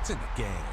points in the game.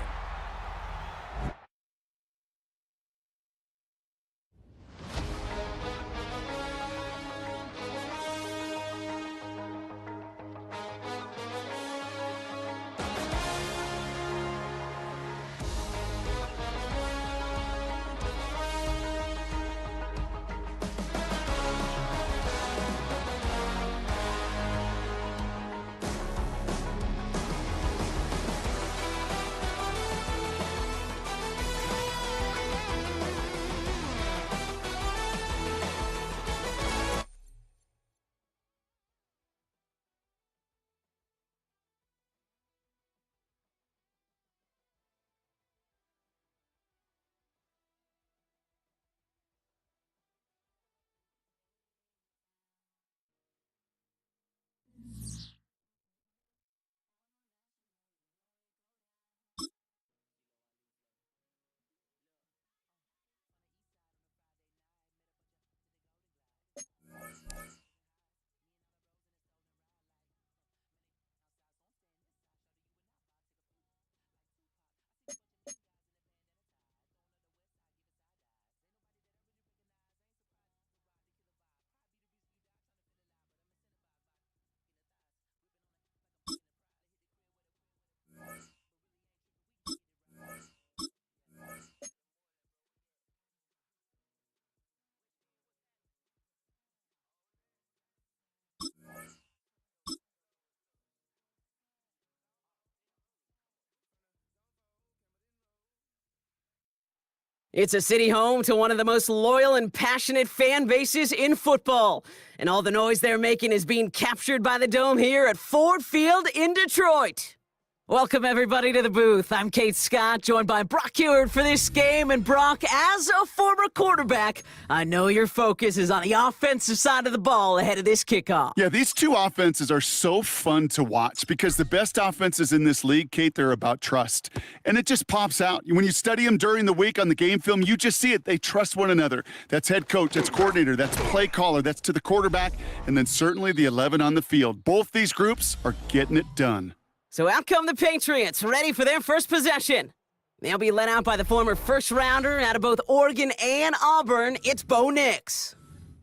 It's a city home to one of the most loyal and passionate fan bases in football. And all the noise they're making is being captured by the Dome here at Ford Field in Detroit. Welcome, everybody, to the booth. I'm Kate Scott, joined by Brock Ewert for this game. And Brock, as a former quarterback, I know your focus is on the offensive side of the ball ahead of this kickoff. Yeah, these two offenses are so fun to watch because the best offenses in this league, Kate, they're about trust. And it just pops out. When you study them during the week on the game film, you just see it. They trust one another. That's head coach, that's coordinator, that's play caller, that's to the quarterback, and then certainly the 11 on the field. Both these groups are getting it done. So out come the Patriots, ready for their first possession. They'll be led out by the former first-rounder out of both Oregon and Auburn. It's Bo Nix.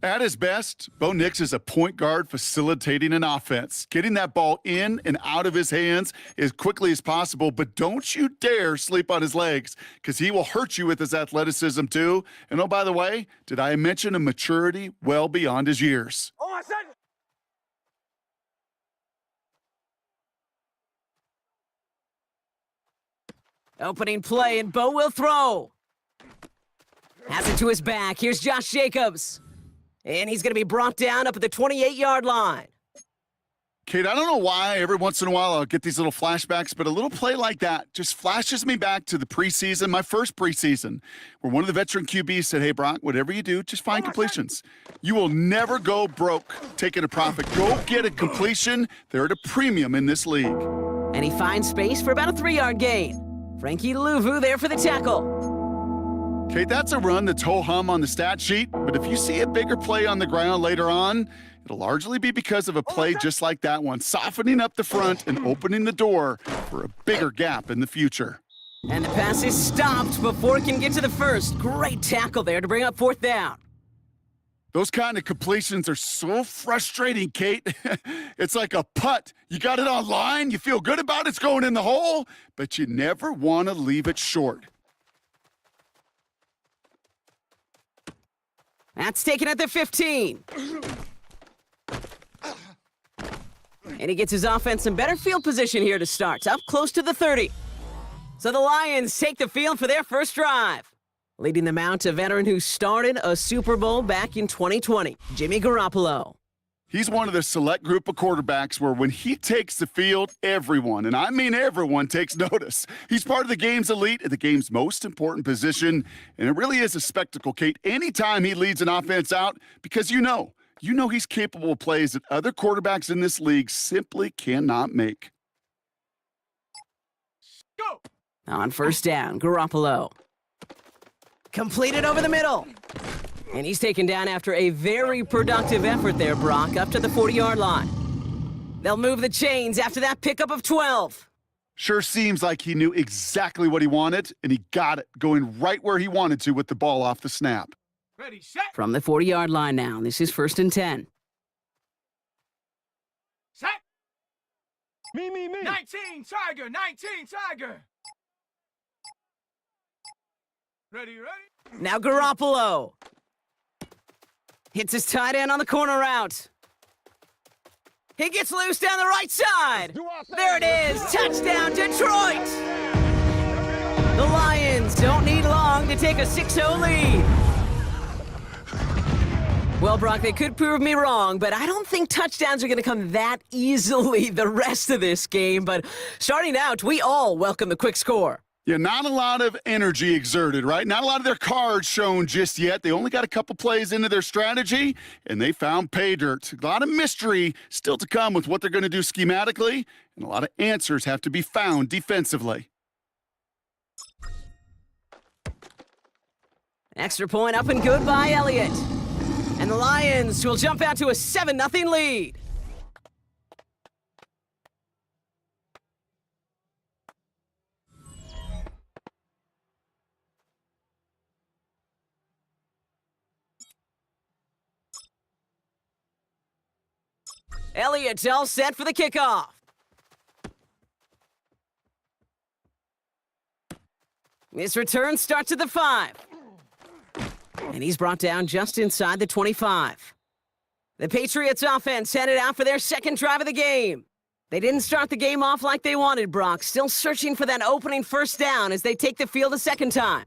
At his best, Bo Nix is a point guard facilitating an offense, getting that ball in and out of his hands as quickly as possible, but don't you dare sleep on his legs because he will hurt you with his athleticism too. And oh, by the way, did I mention a maturity well beyond his years? Oh, I said... Opening play, and Bo will throw. Has it to his back. Here's Josh Jacobs. And he's going to be brought down up at the 28-yard line. Kate, I don't know why every once in a while I'll get these little flashbacks, but a little play like that just flashes me back to the preseason, my first preseason, where one of the veteran QBs said, hey, Brock, whatever you do, just find completions. You will never go broke taking a profit. Go get a completion. They're at a premium in this league. And he finds space for about a 3-yard gain. Frankie Louvu there for the tackle. Kate, that's a run that's ho-hum on the stat sheet, but if you see a bigger play on the ground later on, it'll largely be because of a play just like that one, softening up the front and opening the door for a bigger gap in the future. And the pass is stopped before it can get to the first. Great tackle there to bring up 4th down. Those kind of completions are so frustrating, Kate. It's like a putt. You got it on line, you feel good about it's going in the hole, but you never want to leave it short. That's taken at the 15. And he gets his offense in better field position here to start, up close to the 30. So the Lions take the field for their first drive. Leading them out, a veteran who started a Super Bowl back in 2020, Jimmy Garoppolo. He's one of the select group of quarterbacks where when he takes the field, everyone, and I mean everyone, takes notice. He's part of the game's elite at the game's most important position, and it really is a spectacle, Kate, anytime he leads an offense out, because you know he's capable of plays that other quarterbacks in this league simply cannot make. Go! On first down, Garoppolo. Completed over the middle. And he's taken down after a very productive effort there, Brock, up to the 40-yard line. They'll move the chains after that pickup of 12. Sure seems like he knew exactly what he wanted, and he got it, going right where he wanted to with the ball off the snap. Ready, set, From the 40-yard line now, this is 1st and 10. set. Me. 19, Tiger, 19, Tiger. Ready. Now Garoppolo. Hits his tight end on the corner route. He gets loose down the right side. There it is. Touchdown, Detroit. The Lions don't need long to take a 6-0 lead. Well, Brock, they could prove me wrong, but I don't think touchdowns are going to come that easily the rest of this game. But starting out, we all welcome the quick score. Yeah, not a lot of energy exerted, right? Not a lot of their cards shown just yet. They only got a couple plays into their strategy, and they found pay dirt. A lot of mystery still to come with what they're going to do schematically, and a lot of answers have to be found defensively. Extra point up and good by Elliott. And the Lions will jump out to a 7-0 lead. Elliott's all set for the kickoff. This return starts at the 5. And he's brought down just inside the 25. The Patriots offense headed out for their second drive of the game. They didn't start the game off like they wanted, Brock. Still searching for that opening first down as they take the field a second time.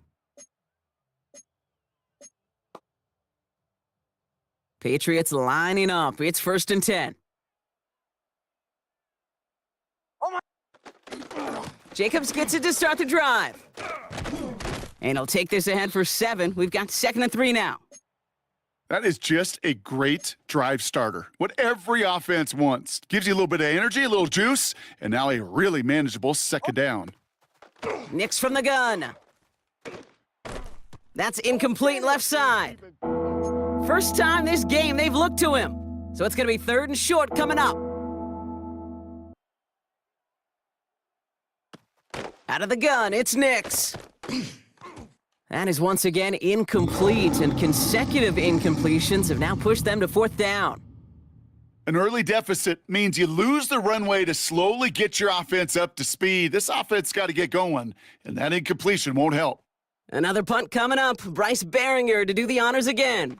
Patriots lining up. It's 1st and 10. Jacobs gets it to start the drive. And he'll take this ahead for 7. We've got 2nd and 3 now. That is just a great drive starter. What every offense wants. Gives you a little bit of energy, a little juice, and now a really manageable second down. Nix from the gun. That's incomplete left side. First time this game they've looked to him. So it's going to be 3rd and short coming up. Out of the gun, it's Nix. That is once again incomplete, and consecutive incompletions have now pushed them to 4th down. An early deficit means you lose the runway to slowly get your offense up to speed. This offense got to get going, and that incompletion won't help. Another punt coming up. Bryce Behringer to do the honors again.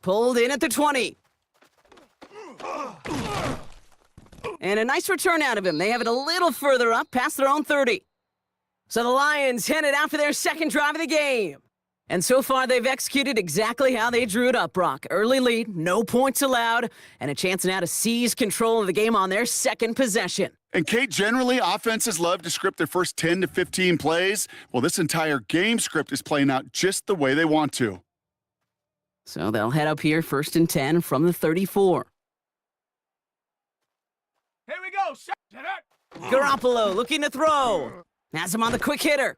Pulled in at the 20. And a nice return out of him. They have it a little further up, past their own 30. So the Lions headed out for their second drive of the game. And so far, they've executed exactly how they drew it up, Brock. Early lead, no points allowed, and a chance now to seize control of the game on their second possession. And Kate, generally, offenses love to script their first 10 to 15 plays. Well, this entire game script is playing out just the way they want to. So they'll head up here, 1st and 10 from the 34. Here we go. Set it. Garoppolo looking to throw. Has him on the quick hitter.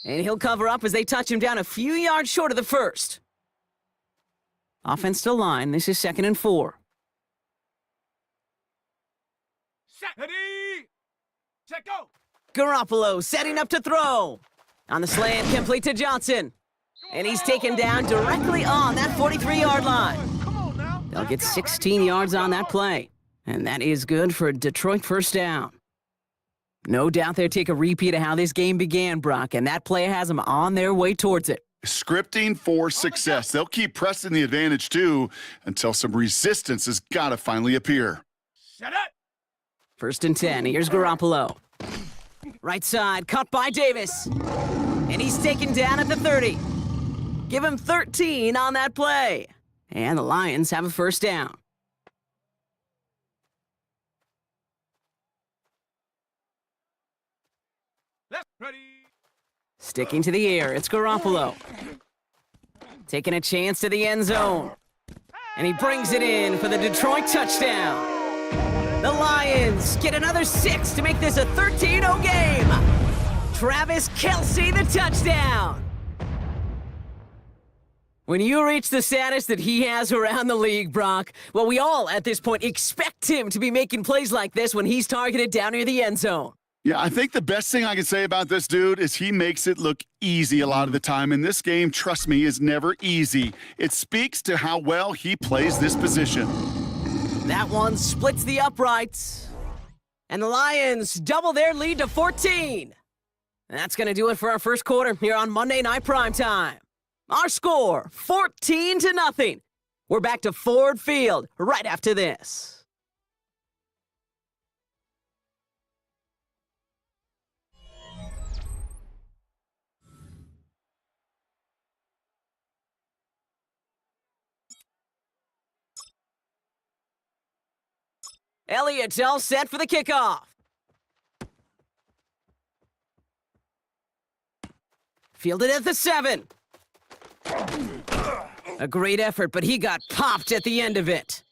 And he'll cover up as they touch him down a few yards short of the first. Offense to line. This is 2nd and 4. Set. Ready. Set, go. Garoppolo setting up to throw. On the slant, complete to Johnson. And he's taken down directly on that 43-yard line. Come on now. They'll get 16 yards on that play. And that is good for a Detroit first down. No doubt they'll take a repeat of how this game began, Brock, and that play has them on their way towards it. Scripting for success. They'll keep pressing the advantage, too, until some resistance has got to finally appear. Set it. 1st and 10. Here's Garoppolo. Right side, cut by Davis. And he's taken down at the 30. Give him 13 on that play. And the Lions have a first down. Left. Ready. Sticking to the air, it's Garoppolo. Taking a chance to the end zone. And he brings it in for the Detroit touchdown. The Lions get another 6 to make this a 13-0 game. Travis Kelce, the touchdown. When you reach the status that he has around the league, Brock, well, we all at this point expect him to be making plays like this when he's targeted down near the end zone. Yeah, I think the best thing I can say about this dude is he makes it look easy a lot of the time. And this game, trust me, is never easy. It speaks to how well he plays this position. That one splits the uprights. And the Lions double their lead to 14. That's going to do it for our first quarter here on Monday Night Primetime. Our score, 14-0. We're back to Ford Field right after this. Elliott's all set for the kickoff. Fielded at the 7. A great effort, but he got popped at the end of it.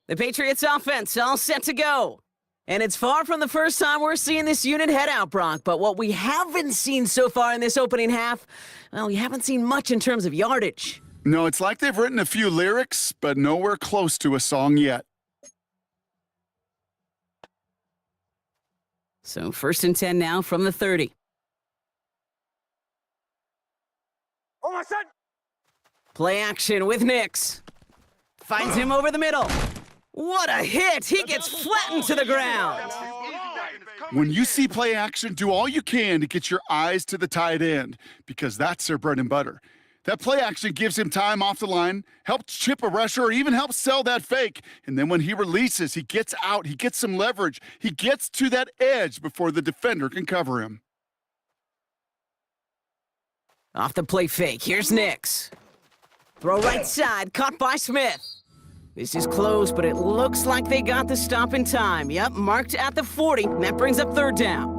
The Patriots offense all set to go. And it's far from the first time we're seeing this unit head out, Brock, but what we haven't seen so far in this opening half, well, we haven't seen much in terms of yardage. No, it's like they've written a few lyrics, but nowhere close to a song yet. So 1st and 10 now from the 30. Oh, my son! Play action with Nix. Finds him over the middle. What a hit! He gets flattened to the ground. When you see play action, do all you can to get your eyes to the tight end, because that's their bread and butter. That play action gives him time off the line, helps chip a rusher, or even helps sell that fake. And then when he releases, he gets out, he gets some leverage. He gets to that edge before the defender can cover him. Off the play fake, here's Nix. Throw right side, caught by Smith. This is close, but it looks like they got the stop in time. Yep, marked at the 40. That brings up 3rd down.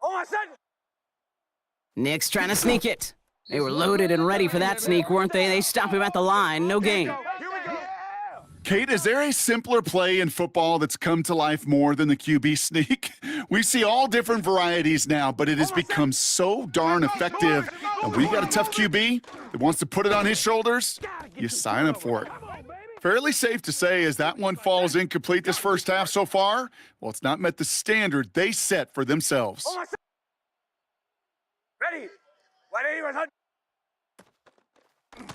Oh, my son! Nix trying to sneak it. They were loaded and ready for that sneak, weren't they? They stop him at the line, no gain. Here we go! Kate, is there a simpler play in football that's come to life more than the QB sneak? We see all different varieties now, but it has become so darn effective. And when you got a tough QB that wants to put it on his shoulders, you sign up for it. Fairly safe to say, as that one falls incomplete this first half so far, well, it's not met the standard they set for themselves. Oh, my son! Ready! 180,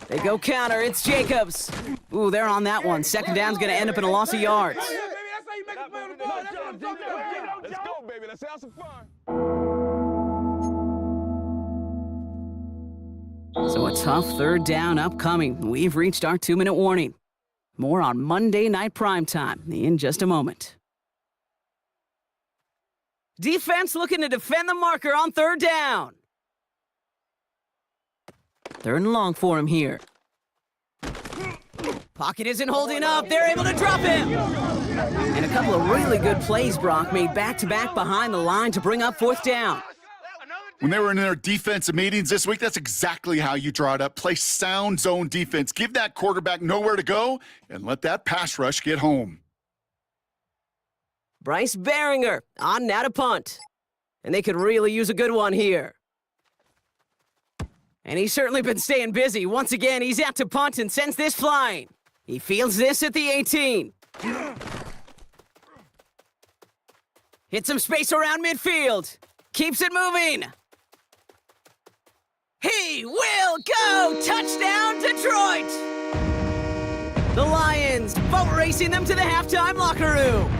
They go counter, it's Jacobs. Ooh, they're on that one. 2nd down's gonna end up in a loss of yards. Yeah, baby, that's how you make a play on the ball. That's what I'm talking about. Let's go, baby. Let's have some fun. So a tough 3rd down upcoming. We've reached our 2-minute warning. More on Monday Night Primetime in just a moment. Defense looking to defend the marker on 3rd down. 3rd and long for him here. Pocket isn't holding up. They're able to drop him. And a couple of really good plays, Brock, made back-to-back behind the line to bring up 4th down. When they were in their defensive meetings this week, that's exactly how you draw it up. Play sound zone defense. Give that quarterback nowhere to go and let that pass rush get home. Bryce Behringer on now to punt. And they could really use a good one here. And he's certainly been staying busy. Once again, he's out to punt and sends this flying. He fields this at the 18. Hits some space around midfield. Keeps it moving. He will go! Touchdown, Detroit! The Lions boat racing them to the halftime locker room.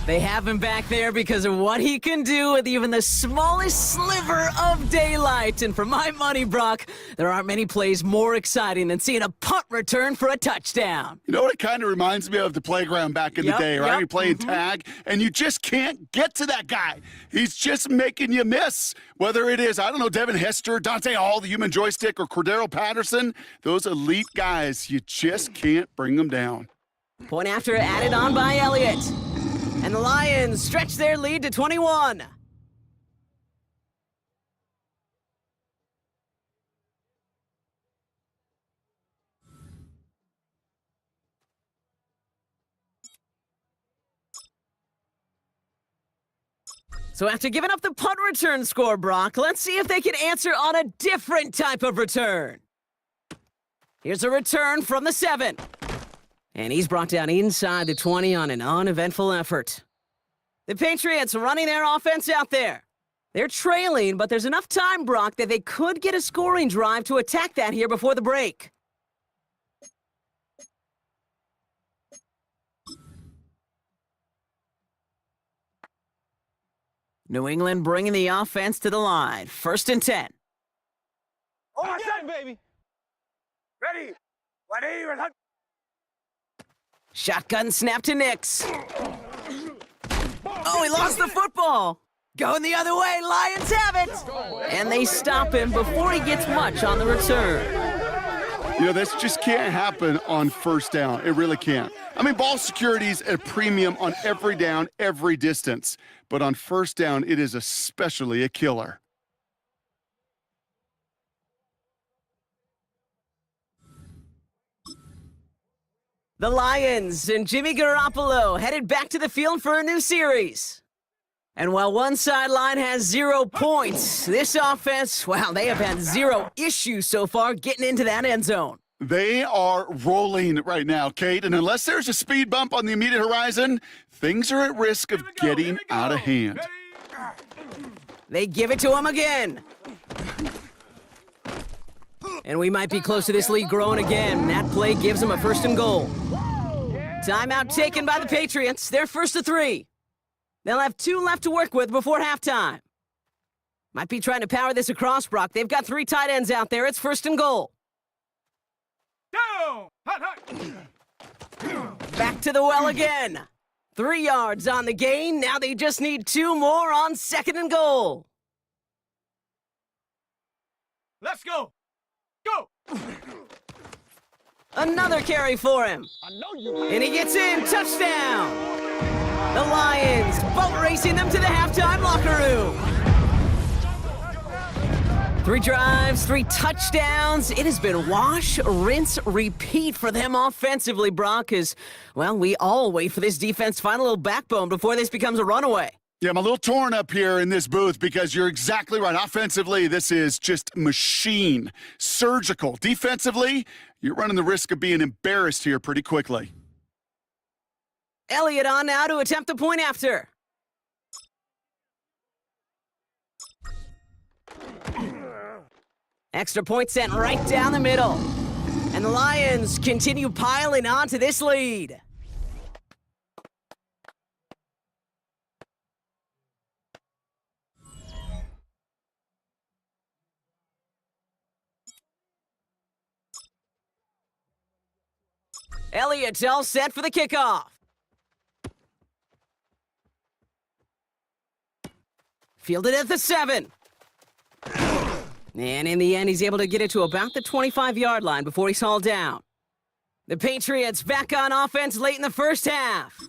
They have him back there because of what he can do with even the smallest sliver of daylight. And for my money, Brock, there aren't many plays more exciting than seeing a punt return for a touchdown. You know what it kind of reminds me of? The playground back in the day, right? You're playing tag, and you just can't get to that guy. He's just making you miss. Whether it is, I don't know, Devin Hester, Dante Hall, the human joystick, or Cordero Patterson, those elite guys, you just can't bring them down. Point after added on by Elliott. And the Lions stretch their lead to 21. So after giving up the punt return score, Brock, let's see if they can answer on a different type of return. Here's a return from the 7. And he's brought down inside the 20 on an uneventful effort. The Patriots running their offense out there. They're trailing, but there's enough time, Brock, that they could get a scoring drive to attack that here before the break. New England bringing the offense to the line. 1st and 10. Almost Get done. it, baby. Ready. 180. Hunt. Shotgun snap to Nix. Oh, he lost the football. Going the other way, Lions have it. And they stop him before he gets much on the return. You know, this just can't happen on 1st down. It really can't. I mean, ball security's at a premium on every down, every distance. But on 1st down, it is especially a killer. The Lions and Jimmy Garoppolo headed back to the field for a new series. And while one sideline has 0 points, this offense, well, they have had 0 issues so far getting into that end zone. They are rolling right now, Kate, and unless there's a speed bump on the immediate horizon, things are at risk of getting out of hand. They give it to him again. And we might be close to this lead growing again. That play gives them a 1st and goal. Timeout taken by the Patriots. They're 1st and 3. They'll have 2 left to work with before halftime. Might be trying to power this across, Brock. They've got 3 tight ends out there. It's 1st and goal. Down. Hunt. Back to the well again. 3 yards on the gain. Now they just need 2 more on 2nd and goal. Let's go. Go. Another carry for him. And he gets in. Touchdown. The Lions boat racing them to the halftime locker room. 3 drives, 3 touchdowns. It has been wash, rinse, repeat for them offensively, Brock, as, well, we all wait for this defense to find a little backbone before this becomes a runaway. Yeah, I'm a little torn up here in this booth because you're exactly right. Offensively, this is just machine, surgical. Defensively, you're running the risk of being embarrassed here pretty quickly. Elliott on now to attempt the point after. Extra point sent right down the middle. And the Lions continue piling on to this lead. Elliott's all set for the kickoff. Fielded at the 7. And in the end, he's able to get it to about the 25-yard line before he's hauled down. The Patriots back on offense late in the 1st half.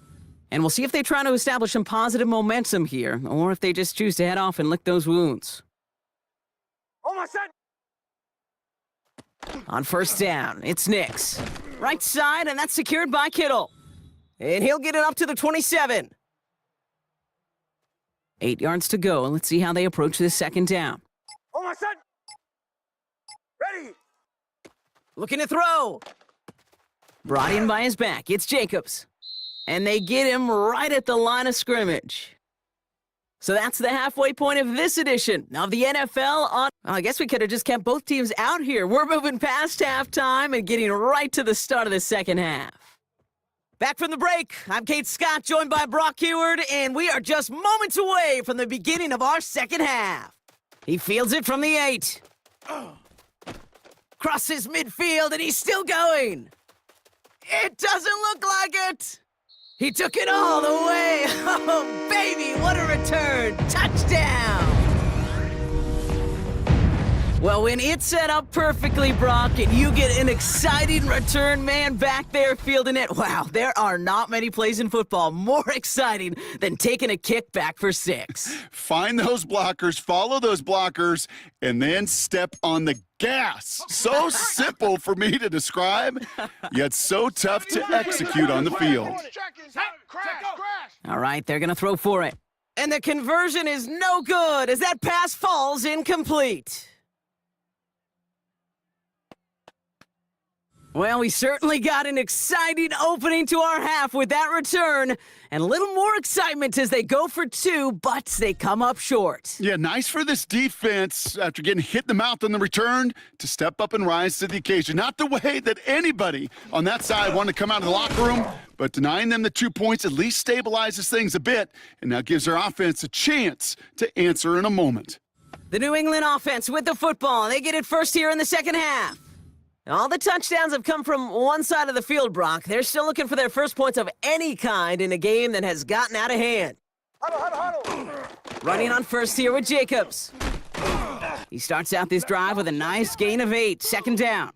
And we'll see if they try to establish some positive momentum here, or if they just choose to head off and lick those wounds. Almost done. On 1st down, it's Nix. Right side, and that's secured by Kittle. And he'll get it up to the 27. 8 yards to go, and let's see how they approach this 2nd down. Almost done. Ready. Looking to throw. Brought in by his back, it's Jacobs. And they get him right at the line of scrimmage. So that's the halfway point of this edition of the NFL on... I guess we could have just kept both teams out here. We're moving past halftime and getting right to the start of the 2nd half. Back from the break, I'm Kate Scott, joined by Brock Heward, and we are just moments away from the beginning of our 2nd half. He fields it from the 8. Crosses midfield, and he's still going. It doesn't look like it. He took it all the way. Oh, baby, what a return. Touchdown. Well, when it's set up perfectly, Brock, and you get an exciting return man back there fielding it, wow, there are not many plays in football more exciting than taking a kick back for 6. Find those blockers, follow those blockers, and then step on the gas. So simple for me to describe, yet so tough to execute on the field. All right, they're going to throw for it. And the conversion is no good as that pass falls incomplete. Well, we certainly got an exciting opening to our half with that return, and a little more excitement as they go for two, but they come up short. Yeah, nice for this defense after getting hit in the mouth on the return to step up and rise to the occasion. Not the way that anybody on that side wanted to come out of the locker room, but denying them the 2 points at least stabilizes things a bit and now gives their offense a chance to answer in a moment. The New England offense with the football. They get it first here in the second half. All the touchdowns have come from one side of the field, Brock. They're still looking for their first points of any kind in a game that has gotten out of hand. Huddle. Running on first here with Jacobs. He starts out this drive with a nice gain of 8, second down.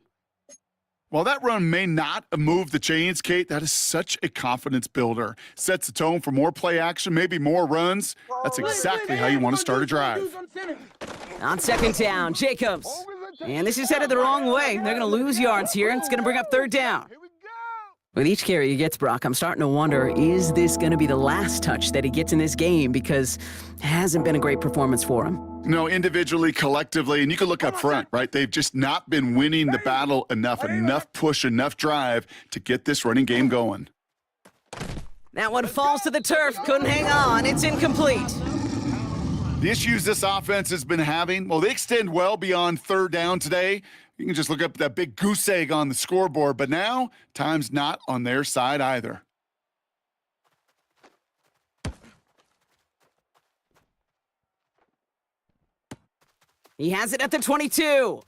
While that run may not have moved the chains, Kate, that is such a confidence builder. Sets the tone for more play action, maybe more runs. That's exactly how you want to start a drive. On second down, Jacobs. And this is headed the wrong way. They're going to lose yards here, and it's going to bring up third down. With each carry he gets, Brock, I'm starting to wonder, is this going to be the last touch that he gets in this game? Because it hasn't been a great performance for him. No, individually, collectively, and you can look up front, right? They've just not been winning the battle enough push, enough drive to get this running game going. That one falls to the turf, couldn't hang on, it's incomplete. The issues this offense has been having, well, they extend well beyond third down today. You can just look up that big goose egg on the scoreboard, but now time's not on their side either. He has it at the 22.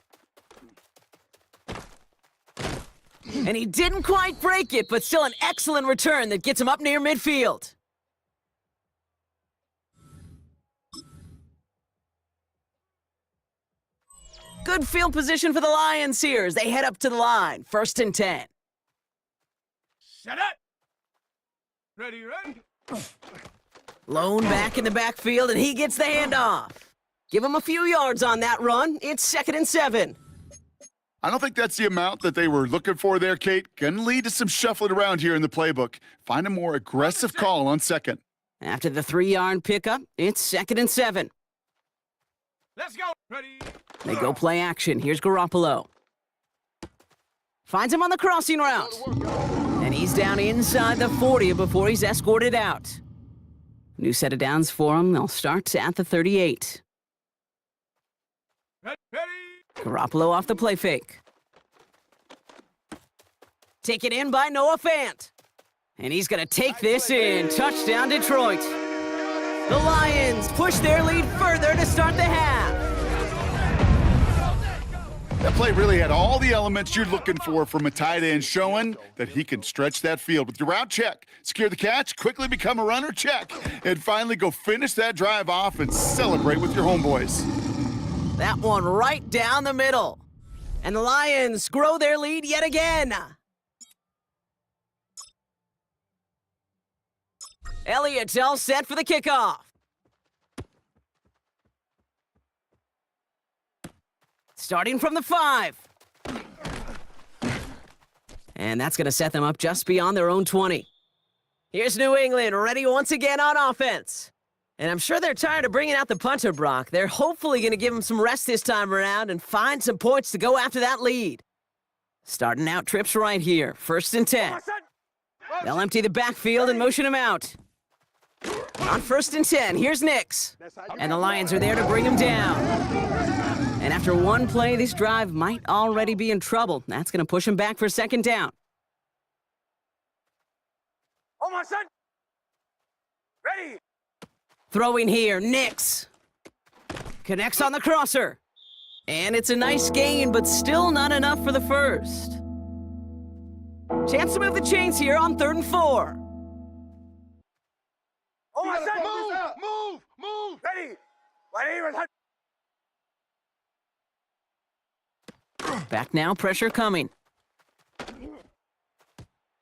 And he didn't quite break it, but still an excellent return that gets him up near midfield. Good field position for the Lions here as they head up to the line. 1st and 10. Set up. Ready. Lone back in the backfield, and he gets the handoff. Give him a few yards on that run. It's 2nd and 7. I don't think that's the amount that they were looking for there, Kate. Gonna lead to some shuffling around here in the playbook. Find a more aggressive call on second. After the 3-yard pickup, it's 2nd and 7. Let's go. Ready. They go play action. Here's Garoppolo. Finds him on the crossing route. And he's down inside the 40 before he's escorted out. New set of downs for him. They'll start at the 38. Ready. Garoppolo off the play fake. Taken in by Noah Fant. And he's going to take this in. Touchdown, Detroit. The Lions push their lead further to start the half. That play really had all the elements you're looking for from a tight end, showing that he can stretch that field with your route check, secure the catch, quickly become a runner check, and finally go finish that drive off and celebrate with your homeboys. That one right down the middle. And the Lions grow their lead yet again. Elliott's all set for the kickoff. Starting from the 5. And that's going to set them up just beyond their own 20. Here's New England, ready once again on offense. And I'm sure they're tired of bringing out the punter, Brock. They're hopefully going to give him some rest this time around and find some points to go after that lead. Starting out trips right here, 1st and 10. They'll empty the backfield and motion him out. On 1st and 10, here's Nix. And the Lions are there to bring him down. And after one play, this drive might already be in trouble. That's going to push him back for 2nd down. On my son. Ready. Throwing here, Nix. Connects on the crosser. And it's a nice gain, but still not enough for the first. Chance to move the chains here on 3rd and 4. On my son. Move. Ready. Back now, pressure coming.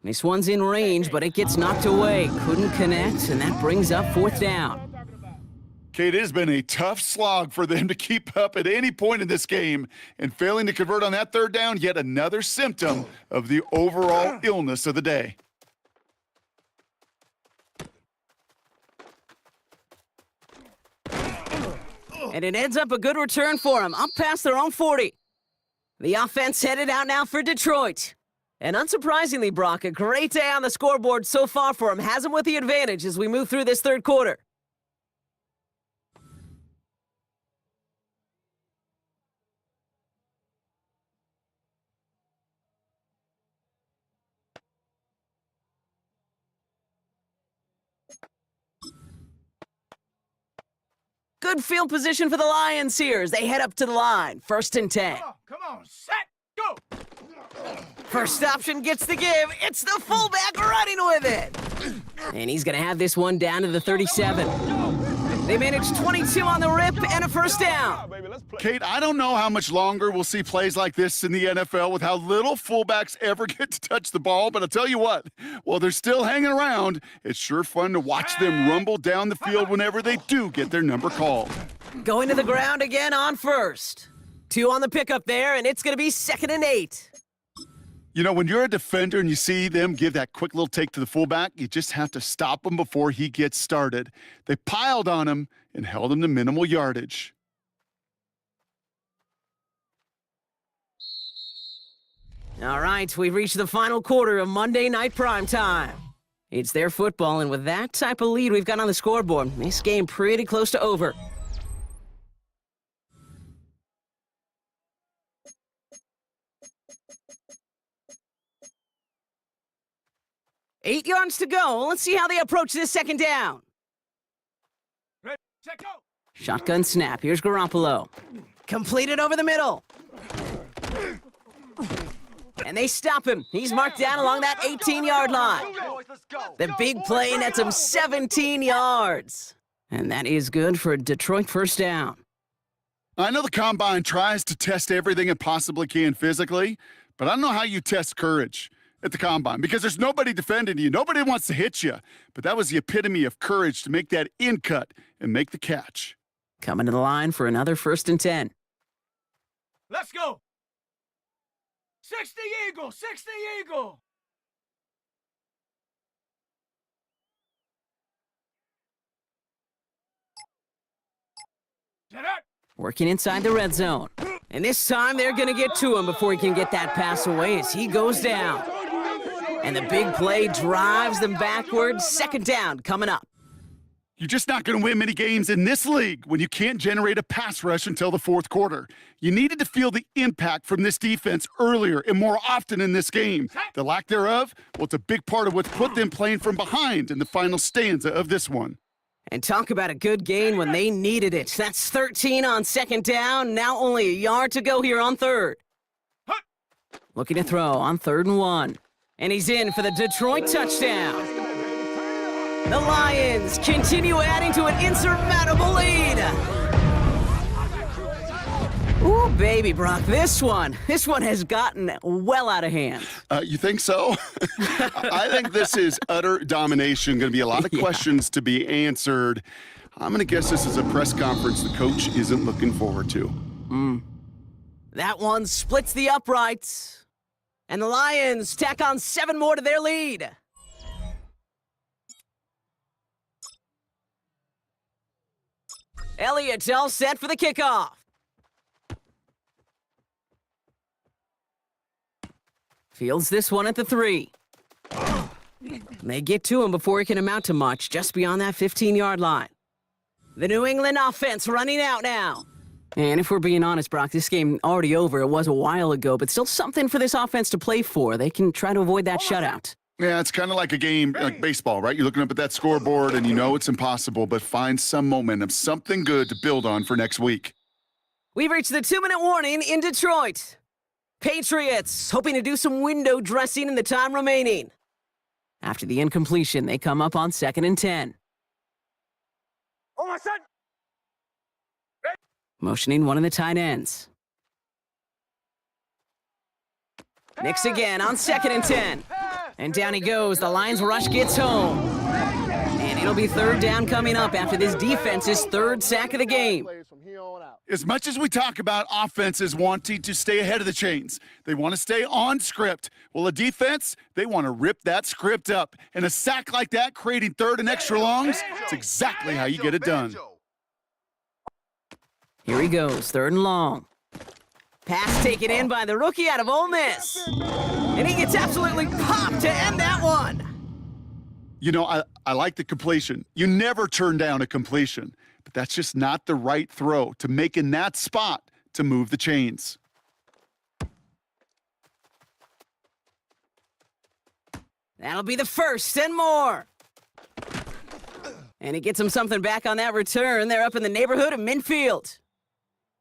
This one's in range, but it gets knocked away. Couldn't connect, and that brings up 4th down. Kate, it has been a tough slog for them to keep up at any point in this game, and failing to convert on that 3rd down, yet another symptom of the overall illness of the day. And it ends up a good return for them, up past their own 40. The offense headed out now for Detroit. And unsurprisingly, Brock, a great day on the scoreboard so far for him. Has him with the advantage as we move through this third quarter. Good field position for the Lions here as they head up to the line. 1st and 10. Come on, set, go! First option gets the give. It's the fullback running with it. And he's going to have this one down to the 37. They managed 22 on the rip and a first down. Kate, I don't know how much longer we'll see plays like this in the NFL with how little fullbacks ever get to touch the ball, but I'll tell you what, while they're still hanging around, it's sure fun to watch them rumble down the field whenever they do get their number called. Going to the ground again on first. 2 on the pickup there, and it's going to be 2nd and 8. You know, when you're a defender and you see them give that quick little take to the fullback, you just have to stop him before he gets started. They piled on him and held him to minimal yardage. All right, we've reached the final quarter of Monday Night Primetime. It's their football, and with that type of lead we've got on the scoreboard, this game pretty close to over. Eight yards to go. Let's see how they approach this second down. Ready, set, go! Shotgun snap. Here's Garoppolo. Completed over the middle. And they stop him. He's marked down along that 18-yard line. The big play nets him 17 yards. And that is good for a Detroit first down. I know the Combine tries to test everything it possibly can physically, but I don't know how you test courage at the Combine because there's nobody defending you. Nobody wants to hit you. But that was the epitome of courage to make that in cut and make the catch. Coming to the line for another 1st and 10. Let's go! 60 Eagle! 60 Eagle! Set up! Working inside the red zone. And this time they're going to get to him before he can get that pass away as he goes down. And the big play drives them backwards. 2nd down coming up. You're just not going to win many games in this league when you can't generate a pass rush until the 4th quarter. You needed to feel the impact from this defense earlier and more often in this game. The lack thereof, well, it's a big part of what's put them playing from behind in the final stanza of this one. And talk about a good gain when they needed it. That's 13 on 2nd down. Now only a yard to go here on 3rd. Looking to throw on 3rd and 1. And he's in for the Detroit touchdown. The Lions continue adding to an insurmountable lead. Ooh, baby, Brock, this one has gotten well out of hand. You think so? I think this is utter domination. Going to be a lot of questions to be answered. I'm going to guess this is a press conference the coach isn't looking forward to. That one splits the uprights. And the Lions tack on 7 more to their lead. Elliott all set for the kickoff. Fields this one at the 3. They get to him before he can amount to much, just beyond that 15-yard line. The New England offense running out now. And if we're being honest, Brock, this game already over. It was a while ago, but still something for this offense to play for. They can try to avoid that shutout. Yeah, it's kind of like a game, like baseball, right? You're looking up at that scoreboard and you know it's impossible, but find some momentum, something good to build on for next week. We've reached the 2-minute warning in Detroit. Patriots hoping to do some window dressing in the time remaining. After the incompletion, they come up on 2nd and 10. Oh, my son! Motioning one of the tight ends. Nix again on 2nd and 10. And down he goes. The Lions rush gets home. And it'll be 3rd down coming up after this defense's 3rd sack of the game. As much as we talk about offenses wanting to stay ahead of the chains, they want to stay on script. Well, a defense, they want to rip that script up. And a sack like that, creating 3rd and extra longs, it's exactly how you get it done. Here he goes, 3rd and long. Pass taken in by the rookie out of Ole Miss. And he gets absolutely popped to end that one. You know, I like the completion. You never turn down a completion, but that's just not the right throw to make in that spot to move the chains. That'll be the 1st and more. And he gets him something back on that return. They're up in the neighborhood of midfield.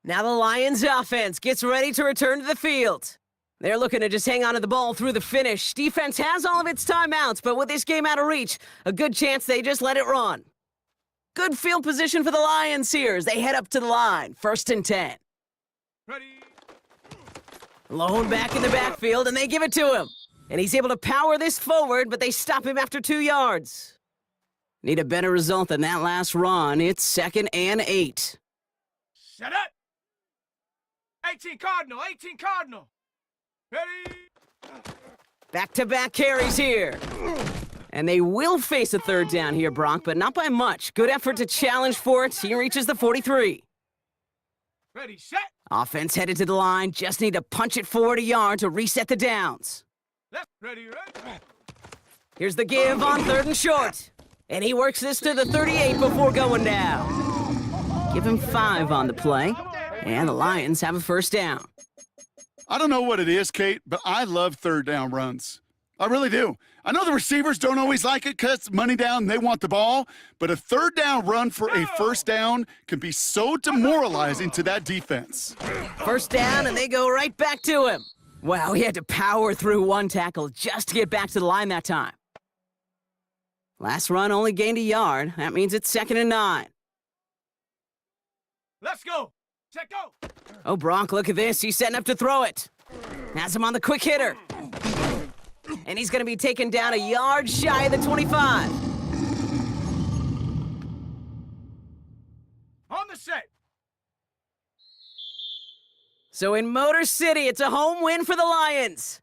Now the Lions offense gets ready to return to the field. They're looking to just hang on to the ball through the finish. Defense has all of its timeouts, but with this game out of reach, a good chance they just let it run. Good field position for the Lions here as they head up to the line. 1st and 10. Ready. Lone back in the backfield, and they give it to him. And he's able to power this forward, but they stop him after 2 yards. Need a better result than that last run. It's 2nd and 8. Set up. 18 Cardinal, 18 Cardinal. Ready. Back-to-back carries here. And they will face a 3rd down here, Bronk, but not by much. Good effort to challenge for it. He reaches the 43. Ready, set. Offense headed to the line. Just need to punch it forward a yard to reset the downs. Left. Ready, ready. Here's the give on 3rd and short. And he works this to the 38 before going down. Give him 5 on the play. And the Lions have a 1st down. I don't know what it is, Kate, but I love 3rd down runs. I really do. I know the receivers don't always like it because it's money down and they want the ball, but a 3rd down run for a 1st down can be so demoralizing to that defense. 1st down, and they go right back to him. Wow, he had to power through 1 tackle just to get back to the line that time. Last run only gained a yard. That means it's 2nd and 9. Let's go. Set, go. Oh, Bronk, look at this. He's setting up to throw it. Has him on the quick hitter. And he's going to be taken down a yard shy of the 25. On the set. So in Motor City, it's a home win for the Lions.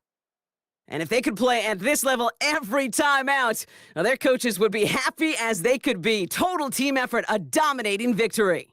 And if they could play at this level every time out, well, their coaches would be happy as they could be. Total team effort, a dominating victory.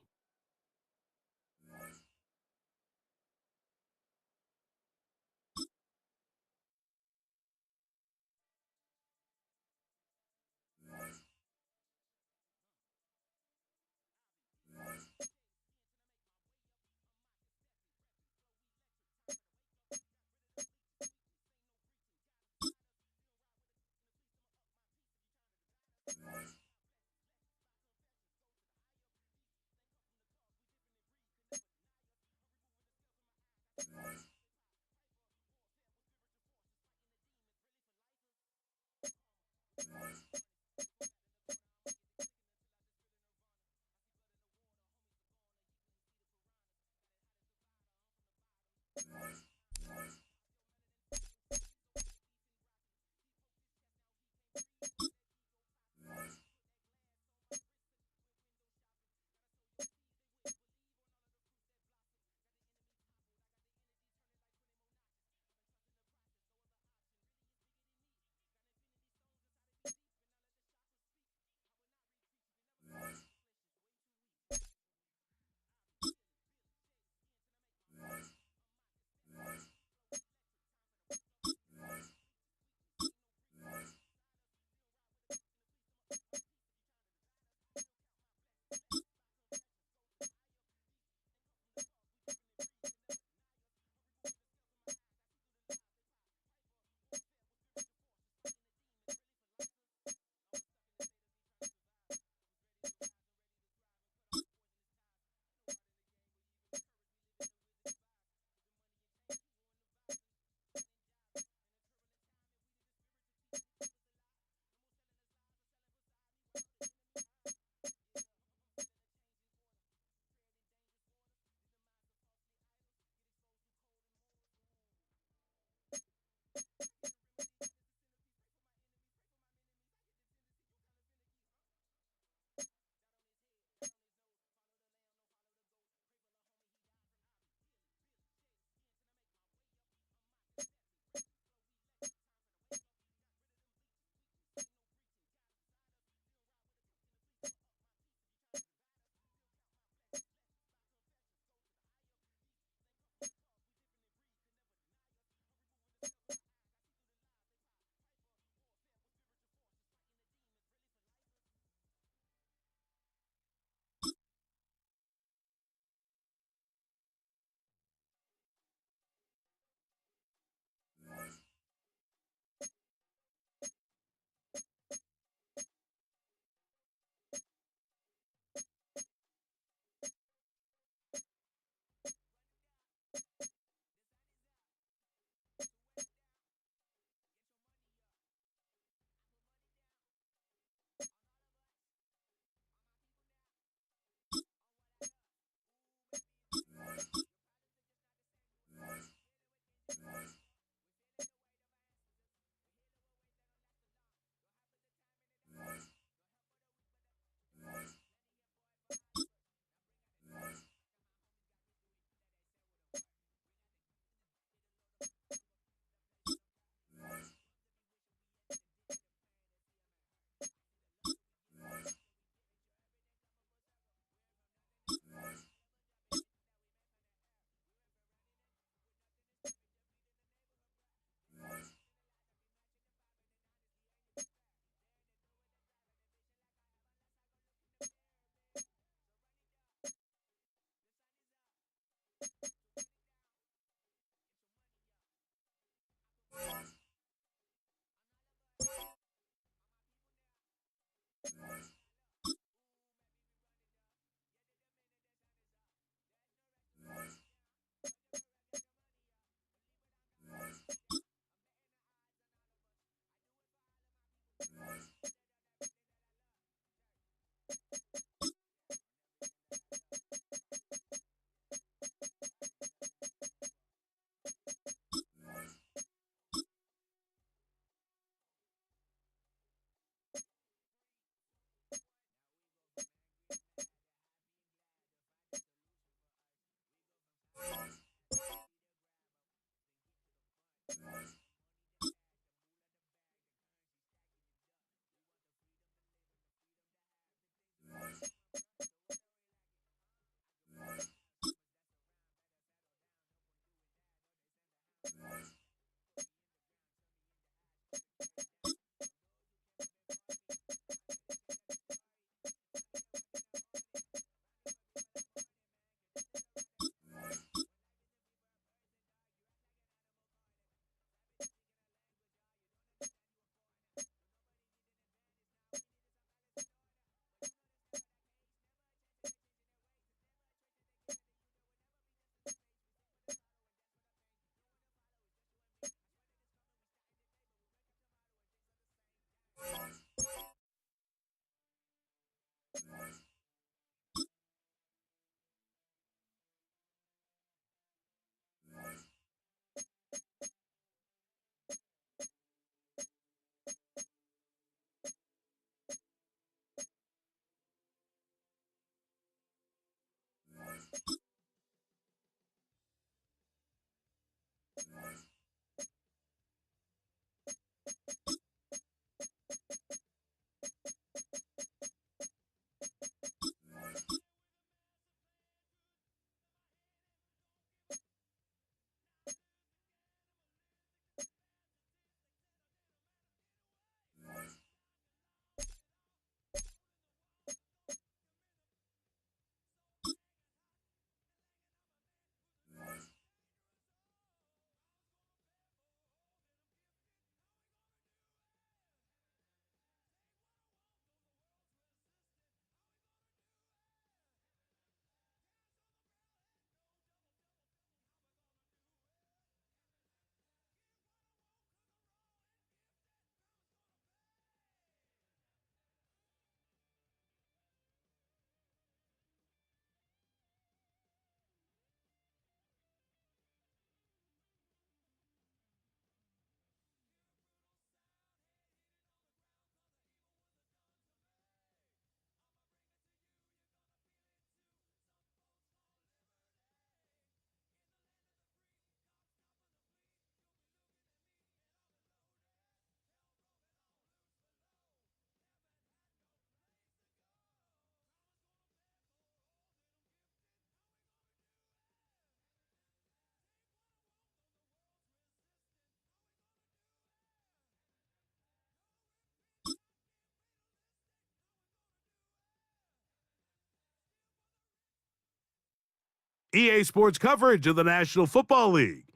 EA Sports coverage of the National Football League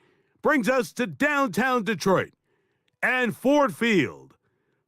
brings us to downtown Detroit and Ford Field,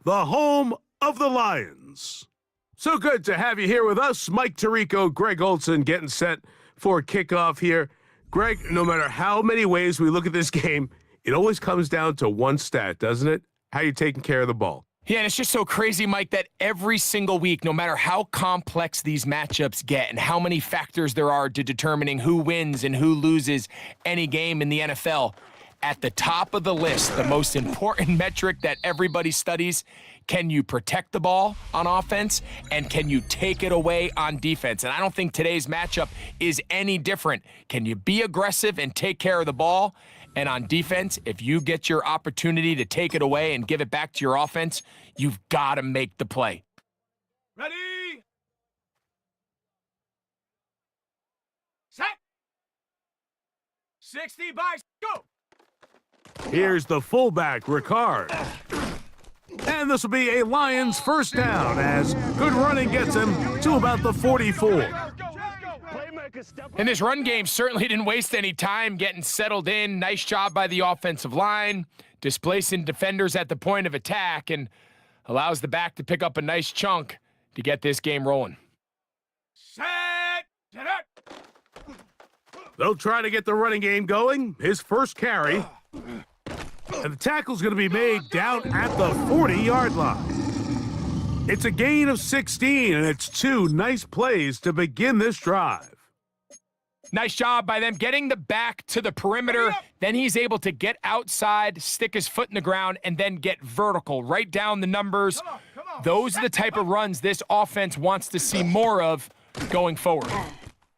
the home of the Lions. So good to have you here with us. Mike Tirico, Greg Olson getting set for kickoff here. Greg, no matter how many ways we look at this game, it always comes down to one stat, doesn't it? How you taking care of the ball. Yeah, and it's just so crazy, Mike, that every single week, no matter how complex these matchups get and how many factors there are to determining who wins and who loses any game in the NFL, at the top of the list, the most important metric that everybody studies, can you protect the ball on offense and can you take it away on defense? And I don't think today's matchup is any different. Can you be aggressive and take care of the ball? And on defense, if you get your opportunity to take it away and give it back to your offense, you've got to make the play. Ready? Set. 60 by go. Here's the fullback, Ricard. And this will be a Lions first down as good running gets him to about the 44. And this run game certainly didn't waste any time getting settled in. Nice job by the offensive line, displacing defenders at the point of attack, and allows the back to pick up a nice chunk to get this game rolling. Set. Set up. They'll try to get the running game going. His first carry. And the tackle's going to be made down at the 40-yard line. It's a gain of 16, and it's two nice plays to begin this drive. Nice job by them getting the back to the perimeter. Then he's able to get outside, stick his foot in the ground, and then get vertical, right down the numbers. Come on. Those are the type of runs this offense wants to see more of going forward.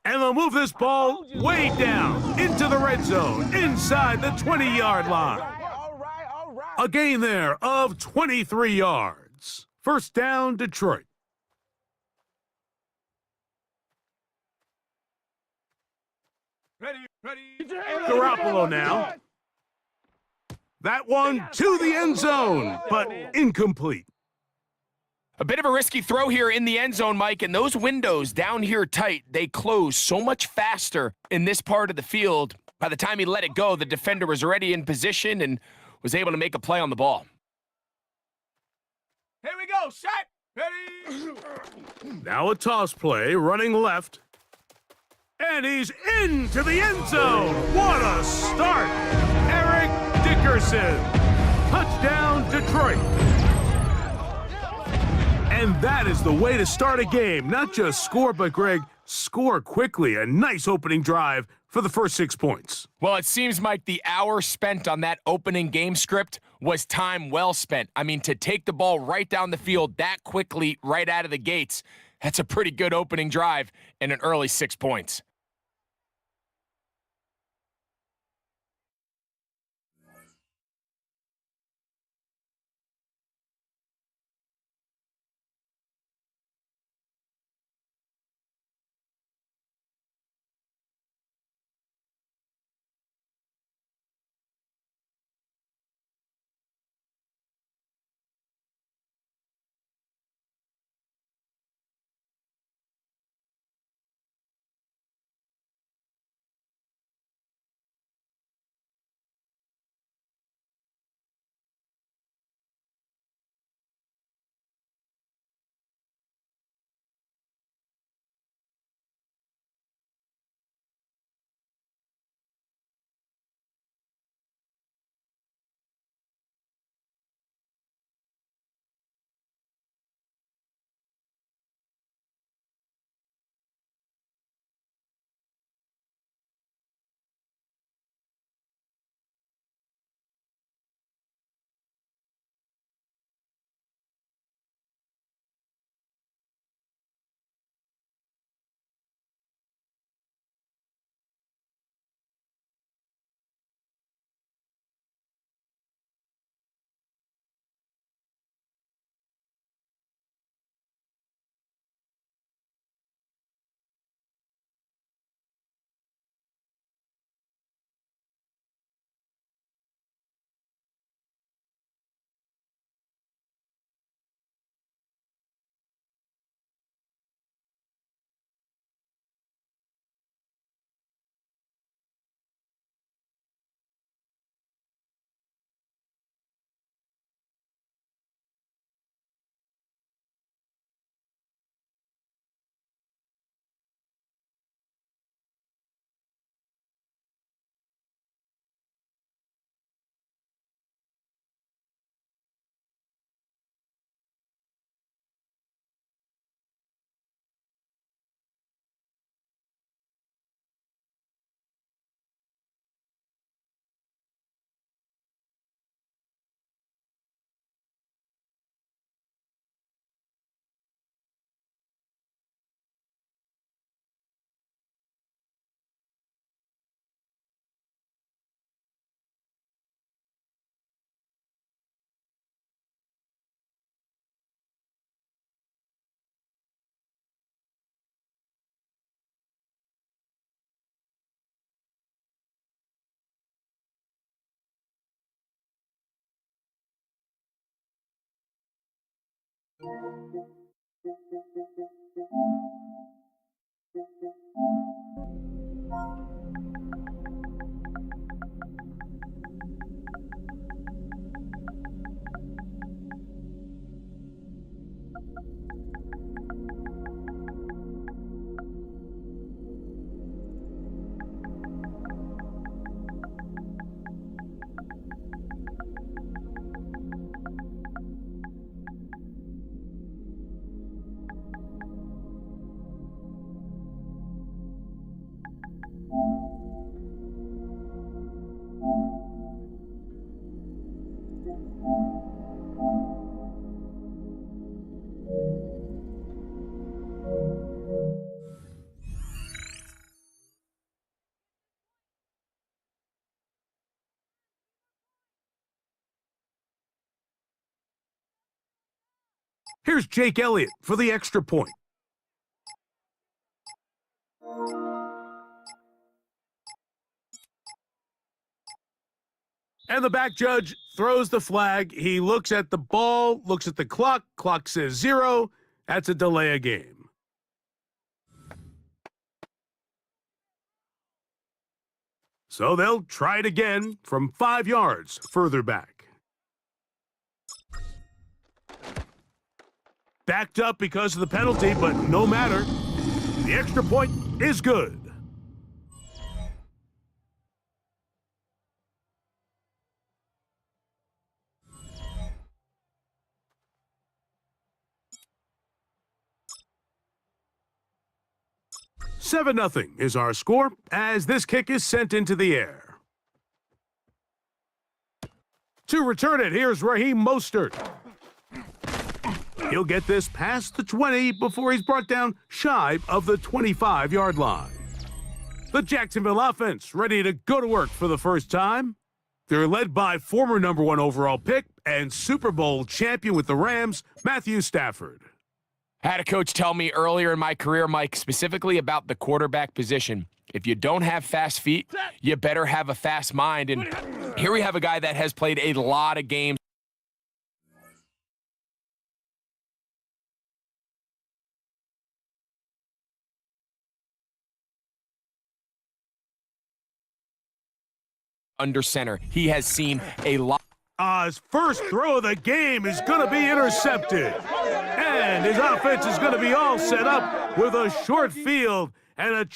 And they'll move this ball way down into the red zone, inside the 20-yard line. A gain there of 23 yards. First down, Detroit. Ready. Garoppolo now. That one to the end zone, but incomplete. A bit of a risky throw here in the end zone, Mike, and those windows down here tight, they close so much faster in this part of the field. By the time he let it go, the defender was already in position and was able to make a play on the ball. Here we go. Set. Ready. Now a toss play, running left. And he's into the end zone. What a start. Eric Dickerson. Touchdown, Detroit. And that is the way to start a game. Not just score, but, Greg, score quickly. A nice opening drive for the first 6 points. Well, it seems, Mike, the hour spent on that opening game script was time well spent. I mean, to take the ball right down the field that quickly, right out of the gates, that's a pretty good opening drive and an early 6 points. Here's Jake Elliott for the extra point. And the back judge throws the flag. He looks at the ball, looks at the clock. Clock says 0. That's a delay of game. So they'll try it again from 5 yards further back. Backed up because of the penalty, but no matter. The extra point is good. Seven 0 is our score as this kick is sent into the air. To return it, here's Raheem Mostert. He'll get this past the 20 before he's brought down shy of the 25-yard line. The Jacksonville offense ready to go to work for the first time. They're led by former #1 overall pick and Super Bowl champion with the Rams, Matthew Stafford. I had a coach tell me earlier in my career, Mike, specifically about the quarterback position. If you don't have fast feet, you better have a fast mind. And here we have a guy that has played a lot of games under center. He has seen a lot. His first throw of the game is going to be intercepted. And his offense is going to be all set up with a short field and a...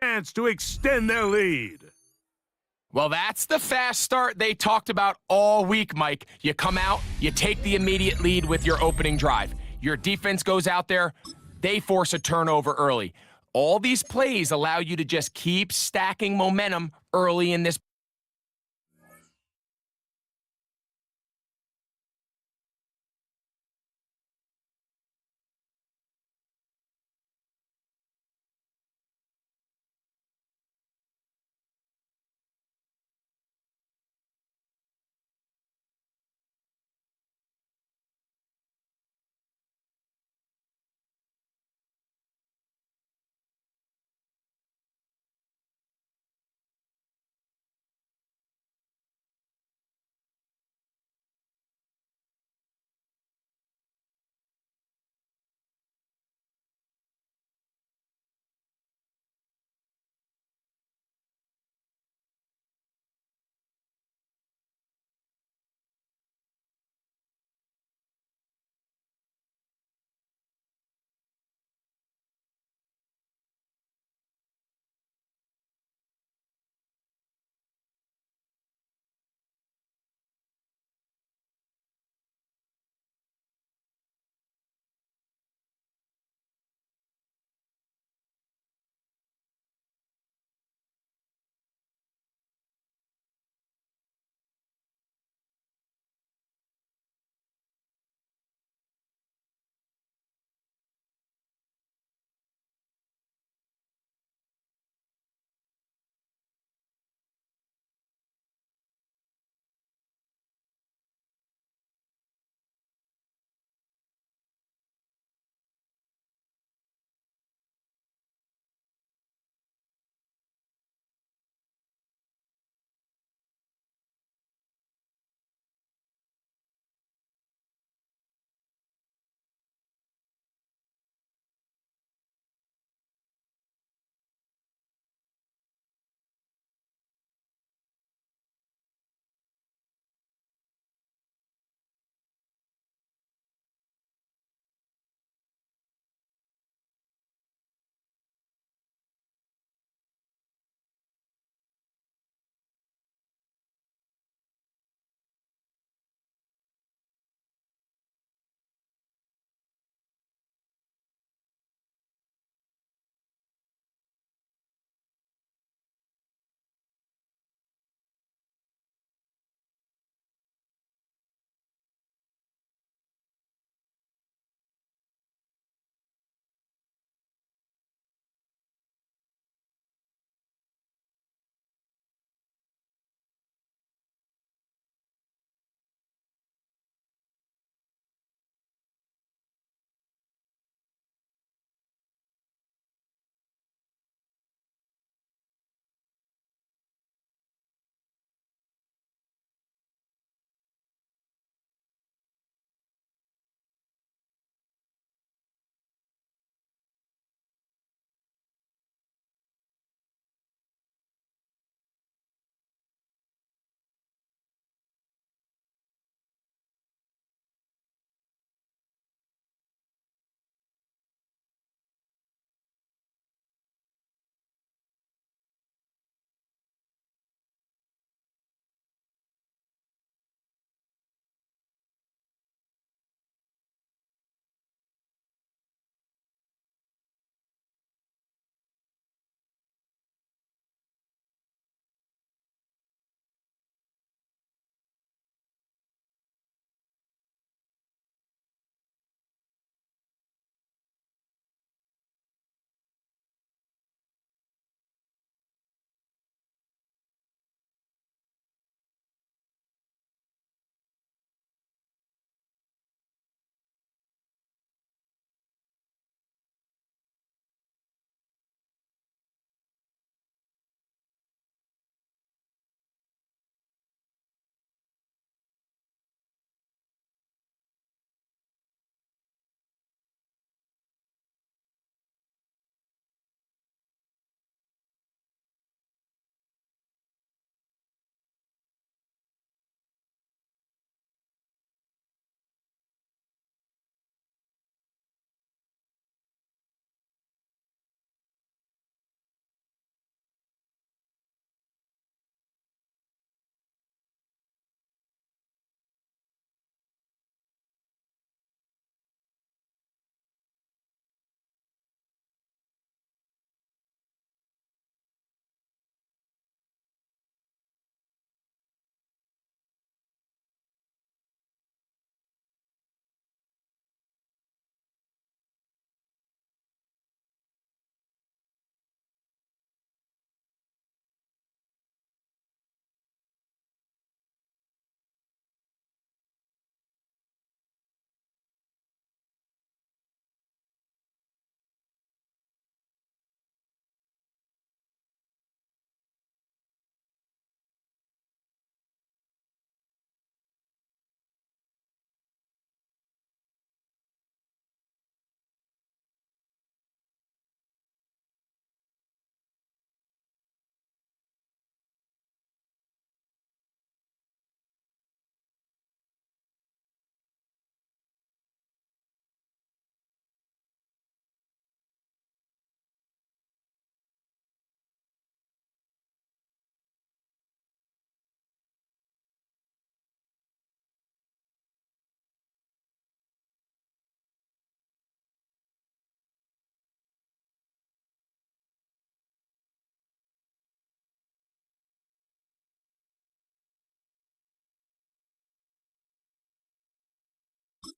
chance to extend their lead. Well, that's the fast start they talked about all week, Mike. You come out, you take the immediate lead with your opening drive. Your defense goes out there, they force a turnover early. All these plays allow you to just keep stacking momentum early in this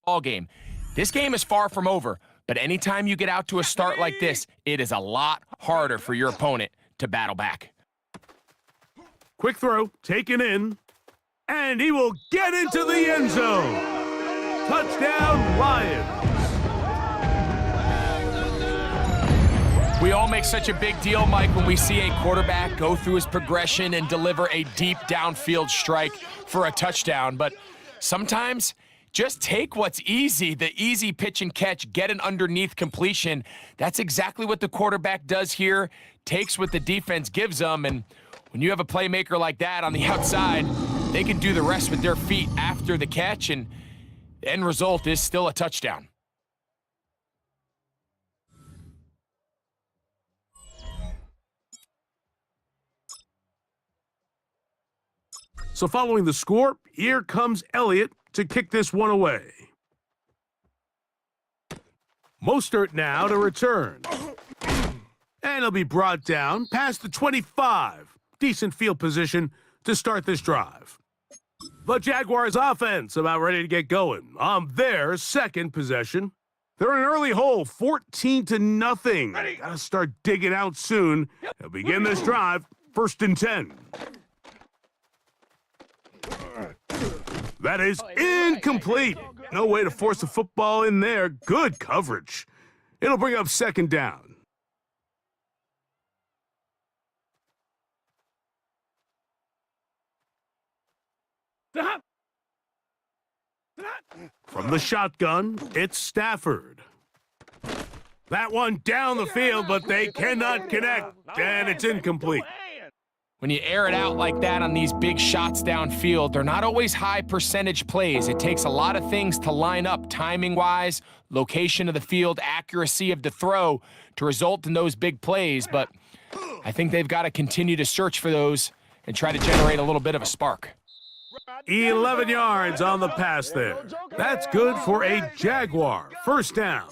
ball game. This game is far from over, but anytime you get out to a start like this, it is a lot harder for your opponent to battle back. Quick throw, taken in, and he will get into the end zone. Touchdown, Lions. We all make such a big deal, Mike, when we see a quarterback go through his progression and deliver a deep downfield strike for a touchdown. But sometimes, just take what's easy, the easy pitch and catch, get an underneath completion. That's exactly what the quarterback does here, takes what the defense gives them, and when you have a playmaker like that on the outside, they can do the rest with their feet after the catch, and the end result is still a touchdown. So following the score, here comes Elliott to kick this one away. Mostert now to return. And he'll be brought down past the 25. Decent field position to start this drive. The Jaguars offense about ready to get going on their second possession. They're in an early hole, 14-0. Gotta start digging out soon. They'll begin this drive, 1st and 10. That is incomplete. No way to force the football in there. Good coverage. It'll bring up 2nd down. From the shotgun, it's Stafford. That one down the field, but they cannot connect, and it's incomplete. When you air it out like that on these big shots downfield, they're not always high percentage plays. It takes a lot of things to line up timing-wise, location of the field, accuracy of the throw to result in those big plays, but I think they've got to continue to search for those and try to generate a little bit of a spark. 11 yards on the pass there. That's good for a Jaguar. 1st down.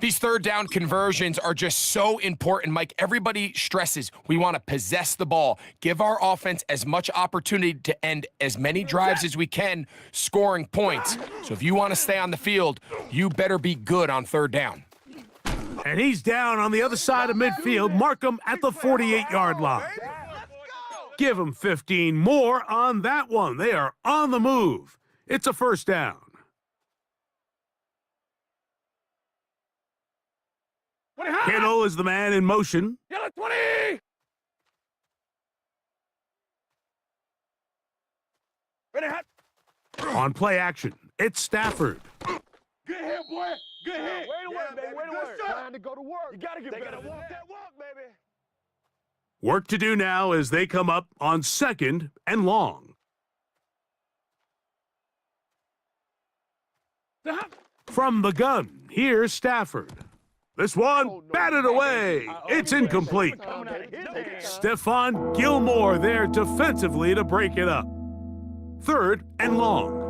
These 3rd down conversions are just so important, Mike. Everybody stresses we want to possess the ball, give our offense as much opportunity to end as many drives as we can, scoring points. So if you want to stay on the field, you better be good on 3rd down. And he's down on the other side of midfield. Mark him at the 48-yard line. Give him 15 more on that one. They are on the move. It's a 1st down. Kittle is the man in motion. 20! On play action, it's Stafford. Good hit, boy. Good hit. Way to work, baby. Way to work. Time to go to work. You gotta get better. Gotta walk that walk, baby. Work to do now as they come up on 2nd and long. From the gun, here's Stafford. This one batted away. It's incomplete. Stephon Gilmore there defensively to break it up. 3rd and long.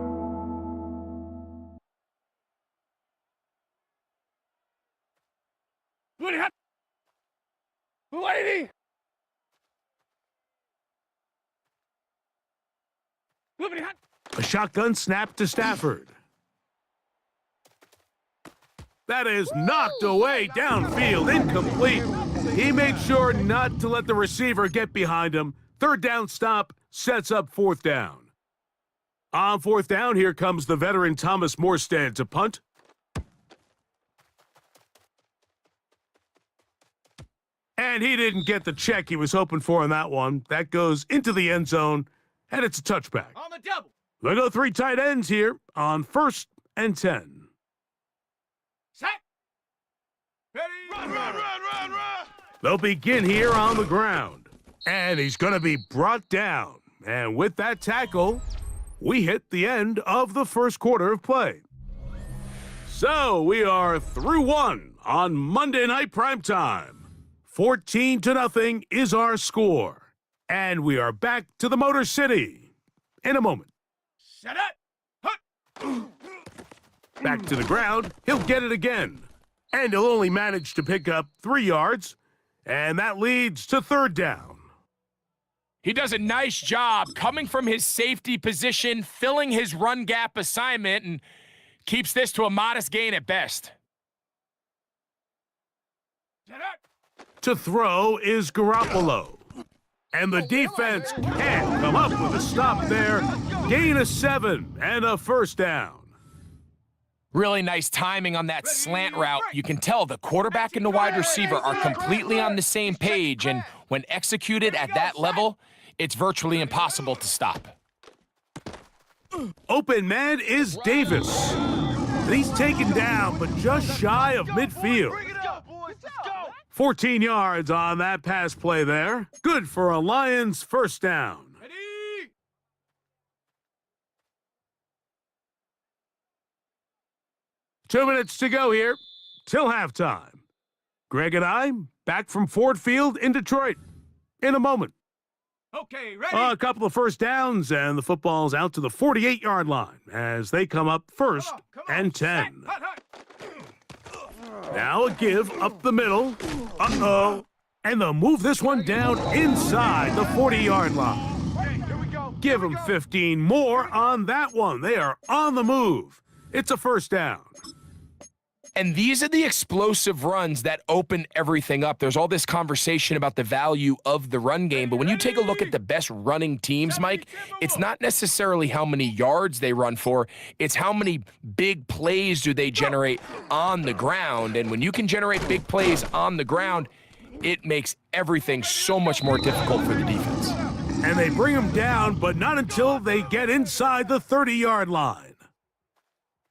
Lady! A shotgun snap to Stafford. That is knocked away downfield, incomplete. He made sure not to let the receiver get behind him. 3rd down stop sets up 4th down. On 4th down, here comes the veteran Thomas Morstead to punt. And he didn't get the check he was hoping for on that one. That goes into the end zone, and it's a touchback. On the double. They go 3 tight ends here on 1st and 10. Set. Ready. Run. They'll begin here on the ground. And he's going to be brought down. And with that tackle, we hit the end of the 1st quarter of play. So we are through 1 on Monday Night Primetime. 14-0 is our score. And we are back to the Motor City in a moment. Set it. Back to the ground, he'll get it again. And he'll only manage to pick up 3 yards. And that leads to 3rd down. He does a nice job coming from his safety position, filling his run gap assignment, and Keeps this to a modest gain at best. Set up. To throw is Garoppolo. And the defense can't come up with a stop there. Gain of 7 and a first down. Really nice timing on that slant route. You can tell the quarterback and the wide receiver are completely on the same page, and when executed at that level, it's virtually impossible to stop. Open man is Davis. He's taken down, but just shy of midfield. Bring it up, boys. Let's go. 14 yards on that pass play there. Good for a Lions first down. Ready. 2 minutes to go here till halftime. Greg and I back from Ford Field in Detroit in a moment. Okay, ready. A couple of first downs, and the football's out to the 48-yard line as they come up first Come on. and Set. 10. Hut, hut. Now a give up the middle. Uh-oh. And they'll move this one down inside the 40-yard line. Okay, here we go. Give them 15 more on that one. They are on the move. It's a first down. And these are the explosive runs that open everything up. There's all this conversation about the value of the run game, but when you take a look at the best running teams, Mike, it's not necessarily how many yards they run for, it's how many big plays do they generate on the ground. And when you can generate big plays on the ground, it makes everything so much more difficult for the defense. And they bring them down, but not until they get inside the 30-yard line.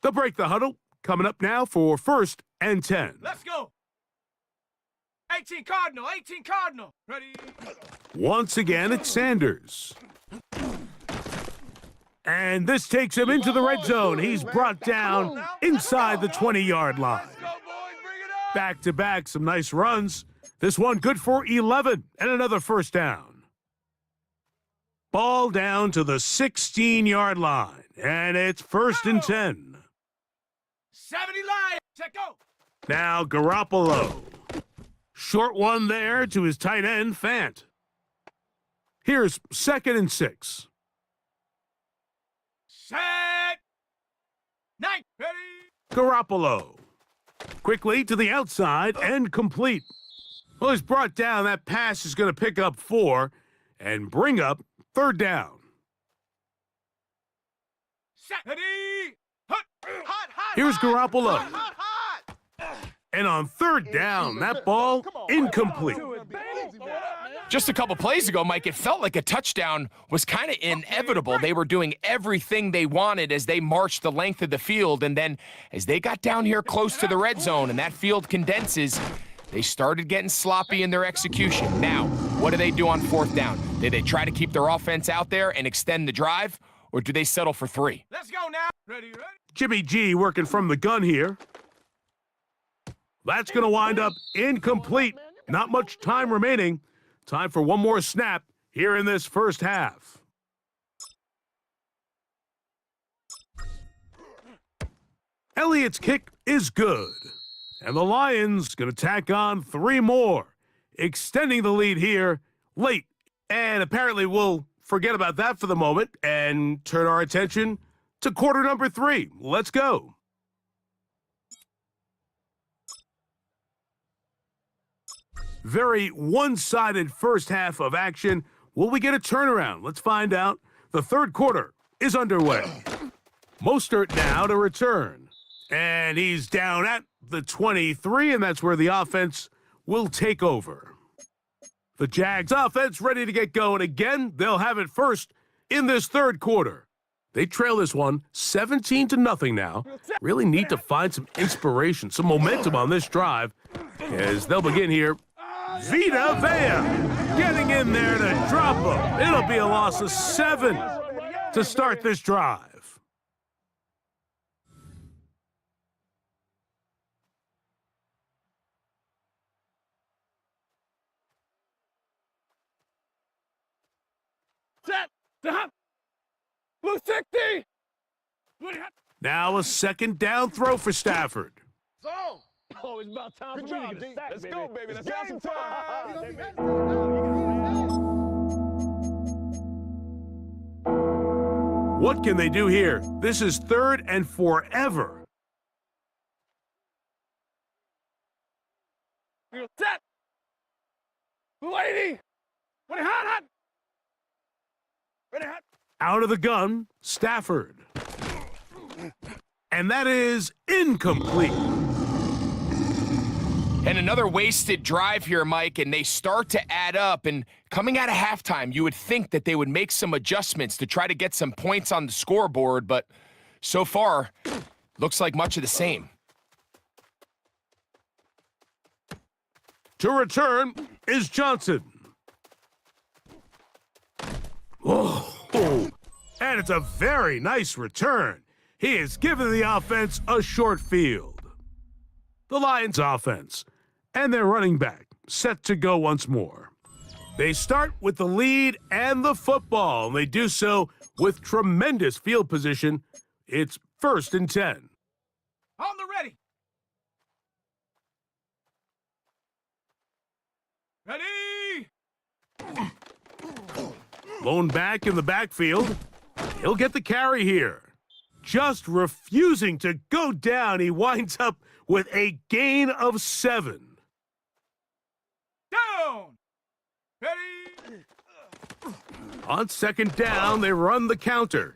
They'll break the huddle. Coming up now for first and 10. Let's go. 18 Cardinal. 18 Cardinal. Ready. Once again, it's Sanders. And this takes him into the red zone. He's brought down inside the 20-yard line. Let's go, boys. Bring it up. Back-to-back, some nice runs. This one good for 11 and another first down. Ball down to the 16-yard line, and it's first and 10. 70 Lions. Check go. Now Garoppolo. Short one there to his tight end, Fant. Here's second and 6. Set. 9. Ready. Garoppolo. Quickly to the outside and complete. Well, he's brought down. That pass is going to pick up 4 and bring up third down. Set. Ready. Hut. Hot, hot. Here's Garoppolo. Hot, hot. And on third down, that ball incomplete. Just a couple plays ago, Mike, it felt like a touchdown was kind of inevitable. They were doing everything they wanted as they marched the length of the field, and then as they got down here close to the red zone and that field condenses, they started getting sloppy in their execution. Now, what do they do on fourth down? Do they try to keep their offense out there and extend the drive, or do they settle for 3? Let's go now. Ready, ready. Jimmy G working from the gun here. That's going to wind up incomplete. Not much time remaining. Time for one more snap here in this first half. Elliott's kick is good. And the Lions going to tack on 3 more, extending the lead here late. And apparently we'll forget about that for the moment and turn our attention to quarter number 3. Let's go. Very one-sided first half of action. Will we get a turnaround? Let's find out. The third quarter is underway. Mostert now to return. And he's down at the 23, and that's where the offense will take over. The Jags offense ready to get going again. They'll have it first in this third quarter. They trail this one 17-0 now. Really need to find some inspiration, some momentum on this drive as they'll begin here. Vita Vea getting in there to drop them. It'll be a loss of 7 to start this drive. Set. Stop. Blue 60. Now a second down throw for Stafford. So. Oh, it's about time Good for me job, to get a D. sack, Let's baby. go, baby. It's Let's game have some time. What can they do here? This is third and forever. Set. Lady. Ready, hot. Ready, hot. Out of the gun, Stafford. And that is incomplete. And another wasted drive here, Mike, and they start to add up. And coming out of halftime, you would think that they would make some adjustments to try to get some points on the scoreboard, but so far, looks like much of the same. To return is Johnson. Oh, and it's a very nice return. He has given the offense a short field. The Lions offense and their running back set to go once more. They start with the lead and the football, and they do so with tremendous field position. It's 1st and 10. On the ready. Ready. Lone back in the backfield. He'll get the carry here. Just refusing to go down, he winds up with a gain of 7. Down. Ready. On 2nd down, they run the counter.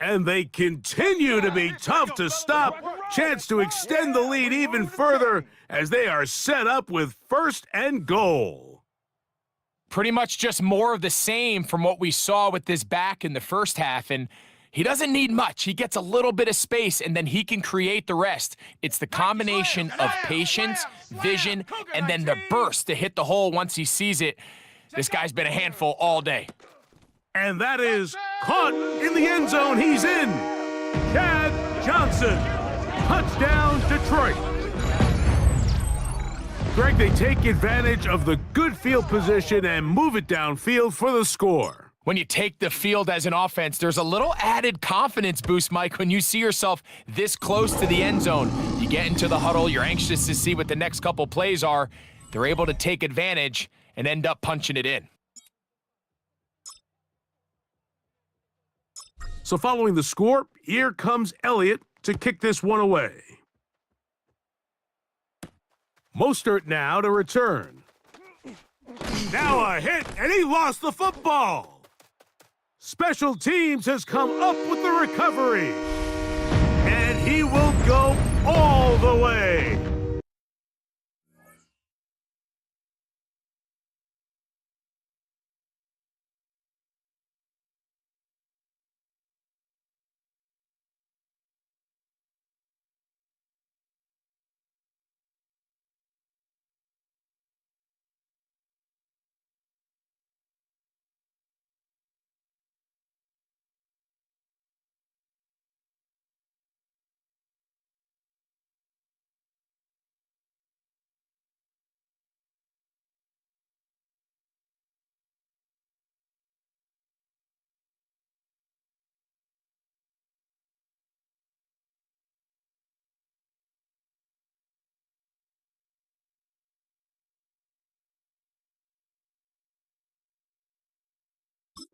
And they continue to be tough to stop. Chance to extend the lead even further as they are set up with 1st and goal. Pretty much just more of the same from what we saw with this back in the first half, and he doesn't need much. He gets a little bit of space, and then he can create the rest. It's the combination of patience, vision, and then the burst to hit the hole once he sees it. This guy's been a handful all day. And that is caught in the end zone. He's in. Chad Johnson. Touchdown, Detroit. Greg, they take advantage of the good field position and move it downfield for the score. When you take the field as an offense, there's a little added confidence boost, Mike, when you see yourself this close to the end zone. You get into the huddle, you're anxious to see what the next couple plays are. They're able to take advantage and end up punching it in. So following the score, here comes Elliott to kick this one away. Mostert now to return. Now a hit, and he lost the football. Special teams has come up with the recovery. And he will go all the way.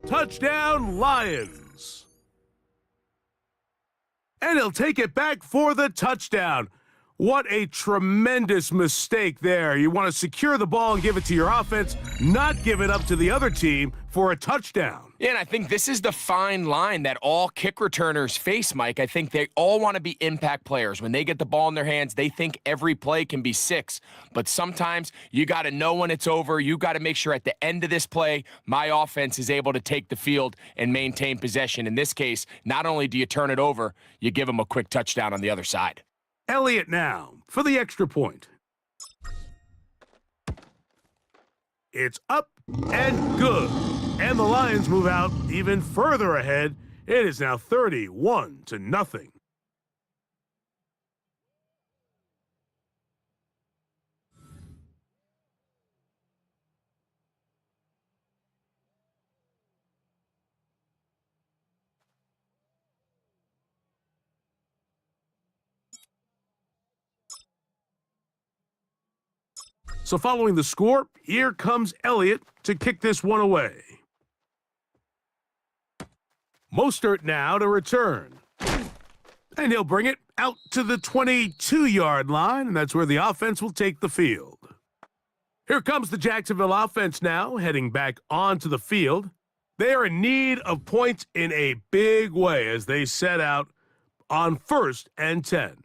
Touchdown, Lions. And he'll take it back for the touchdown. What a tremendous mistake there. You want to secure the ball and give it to your offense, not give it up to the other team for a touchdown. Yeah, and I think this is the fine line that all kick returners face, Mike. I think they all want to be impact players. When they get the ball in their hands, they think every play can be 6. But sometimes you got to know when it's over. You got to make sure at the end of this play, my offense is able to take the field and maintain possession. In this case, not only do you turn it over, you give them a quick touchdown on the other side. Elliott now for the extra point. It's up and good. And the Lions move out even further ahead. It is now 31-0. So following the score, here comes Elliott to kick this one away. Mostert now to return. And he'll bring it out to the 22-yard line, and that's where the offense will take the field. Here comes the Jacksonville offense now, heading back onto the field. They are in need of points in a big way as they set out on 1st and 10.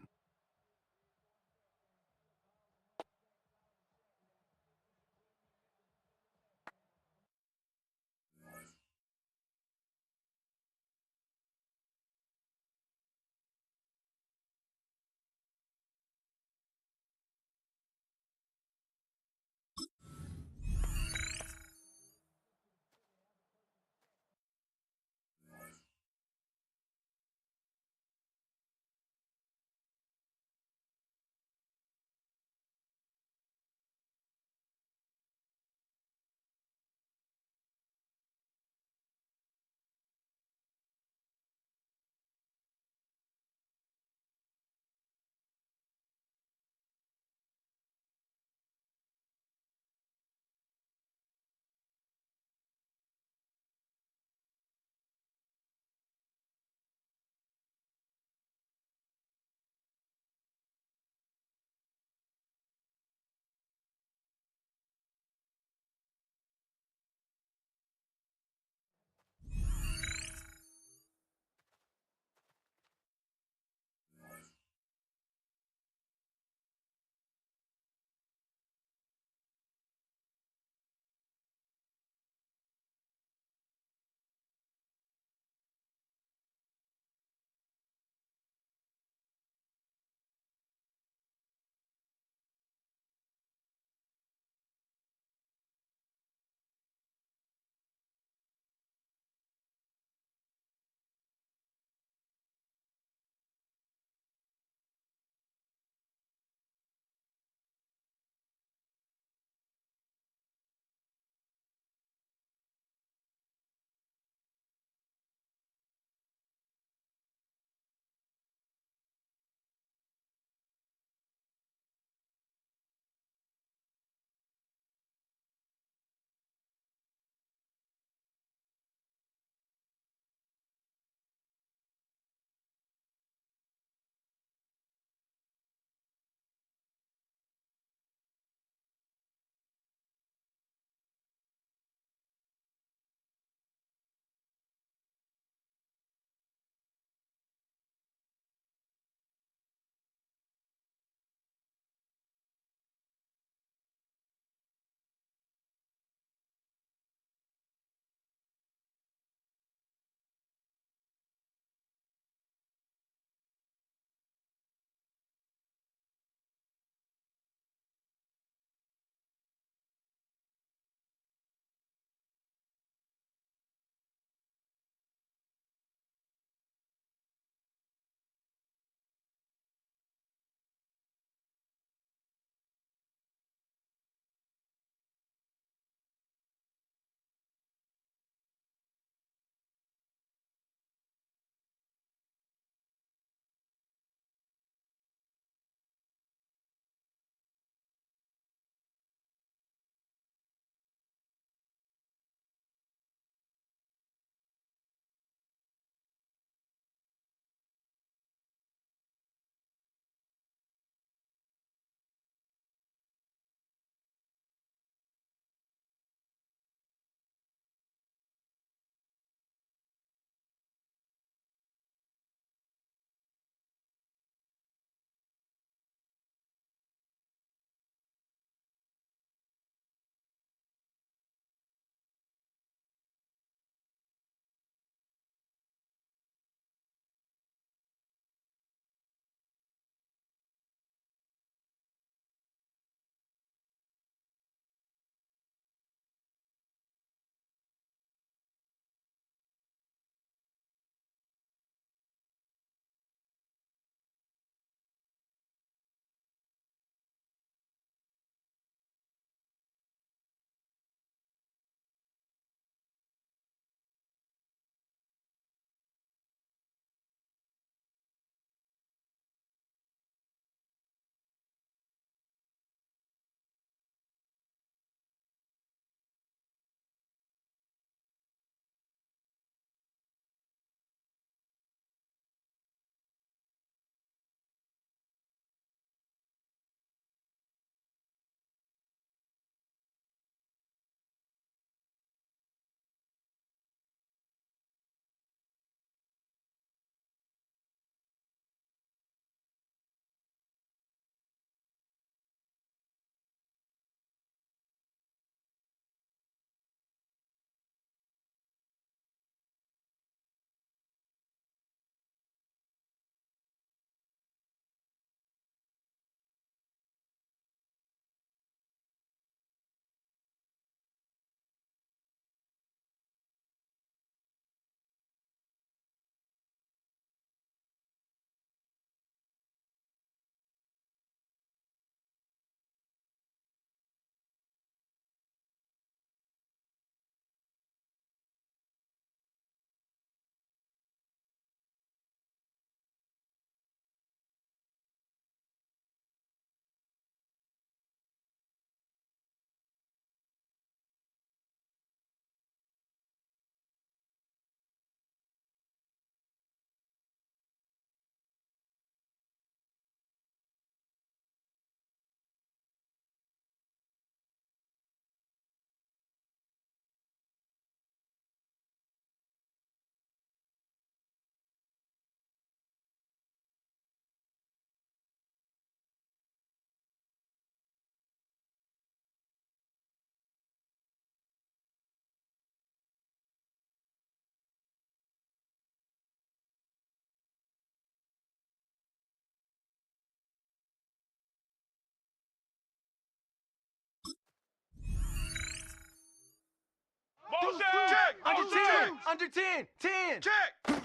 Under 10. 10. Check.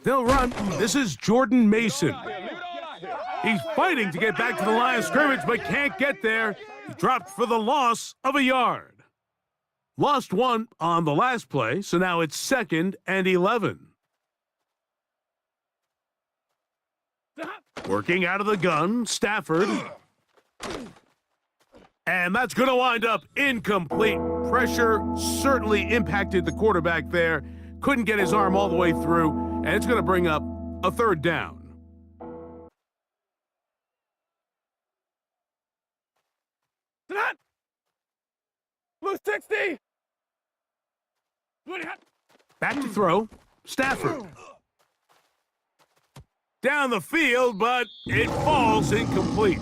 They'll run. This is Jordan Mason. He's fighting to get back to the line of scrimmage, but can't get there. He dropped for the loss of a yard. Lost one on the last play, so now it's 2nd and 11. Working out of the gun, Stafford. And that's going to wind up incomplete. Pressure certainly impacted the quarterback there. Couldn't get his arm all the way through, and it's going to bring up a 3rd down. Blue 60. Back to throw, Stafford. Down the field, but it falls incomplete.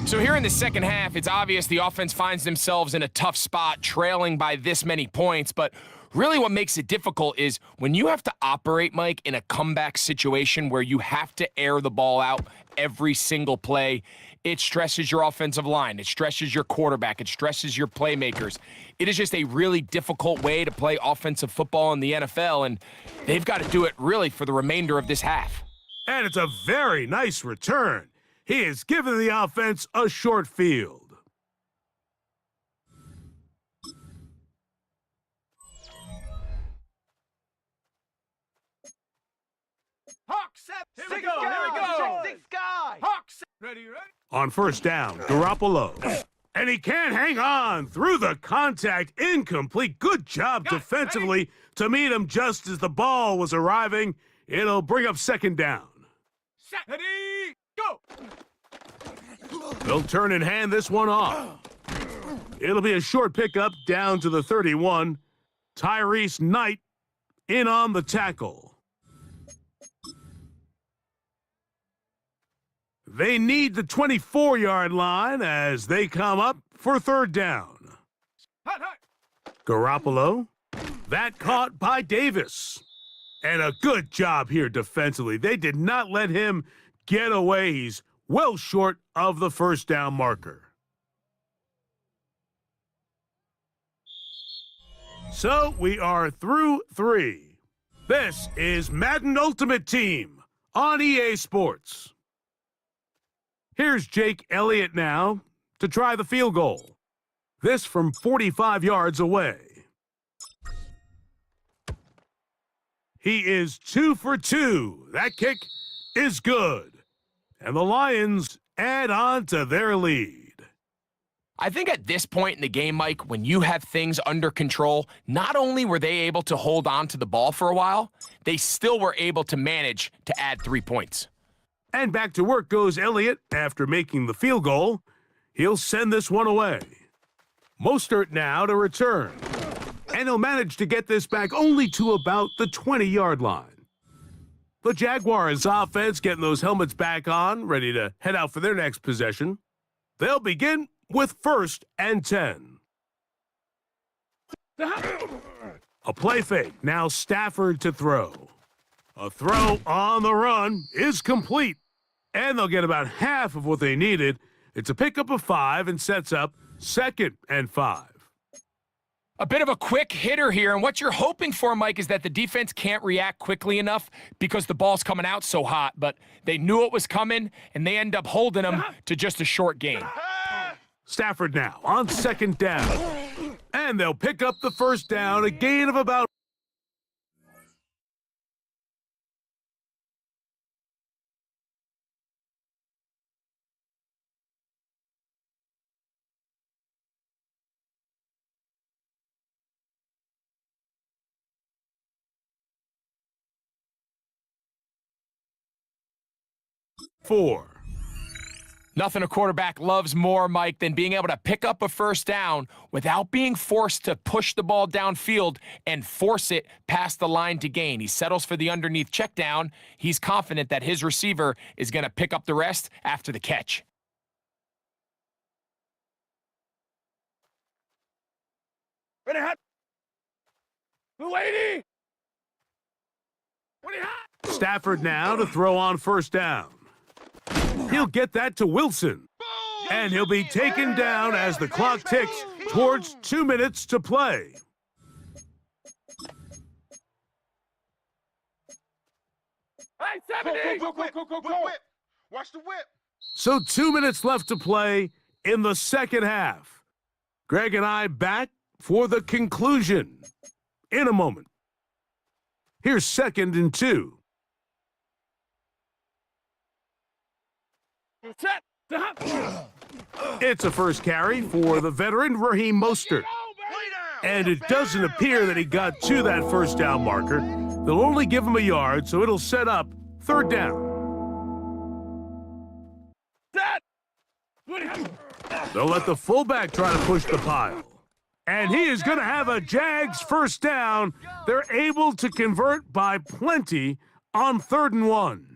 So here in the second half, it's obvious the offense finds themselves in a tough spot, trailing by this many points. But really what makes it difficult is when you have to operate, Mike, in a comeback situation where you have to air the ball out every single play, it stresses your offensive line. It stresses your quarterback. It stresses your playmakers. It is just a really difficult way to play offensive football in the NFL, and they've got to do it really for the remainder of this half. And it's a very nice return. He has given the offense a short field. Hawks. Here we Six go. Here we guy. go. Six guy. Hawks. Ready. On first down, Garoppolo. And he can't hang on through the contact. Incomplete. Good job defensively to meet him just as the ball was arriving. It'll bring up 2nd down. Set. Ready. Go. They'll turn and hand this one off. It'll be a short pickup down to the 31. Tyrese Knight in on the tackle. They need the 24-yard line as they come up for 3rd down. Hot, hot. Garoppolo. That caught by Davis. And a good job here defensively. They did not let him get away. He's well short of the 1st down marker. So we are through 3. This is Madden Ultimate Team on EA Sports. Here's Jake Elliott now to try the field goal. This from 45 yards away. He is 2 for 2. That kick is good. And the Lions add on to their lead. I think at this point in the game, Mike, when you have things under control, not only were they able to hold on to the ball for a while, they still were able to manage to add 3 points. And back to work goes Elliott after making the field goal. He'll send this one away. Mostert now to return. And he'll manage to get this back only to about the 20-yard line. The Jaguars offense getting those helmets back on, ready to head out for their next possession. They'll begin with 1st and 10. A play fake. Now Stafford to throw. A throw on the run is complete. And they'll get about half of what they needed. It's a pickup of 5 and sets up 2nd and 5. A bit of a quick hitter here, and what you're hoping for, Mike, is that the defense can't react quickly enough because the ball's coming out so hot, but they knew it was coming, and they end up holding them to just a short gain. Stafford now on 2nd down. And they'll pick up the 1st down, a gain of about four. Nothing a quarterback loves more, Mike, than being able to pick up a 1st down without being forced to push the ball downfield and force it past the line to gain. He settles for the underneath check down. He's confident that his receiver is going to pick up the rest after the catch. Ready, hot. Blue 80. Ready, hot. Stafford now to throw on 1st down. He'll get that to Wilson. And he'll be taken down as the clock ticks towards 2 minutes to play. Whip. Watch the whip. So 2 minutes left to play in the second half. Greg and I back for the conclusion in a moment. Here's 2nd and 2. It's a first carry for the veteran Raheem Mostert. And it doesn't appear that he got to that first down marker. They'll only give him a yard, so it'll set up 3rd down. They'll let the fullback try to push the pile. And he is going to have a Jags first down. They're able to convert by plenty on 3rd and 1.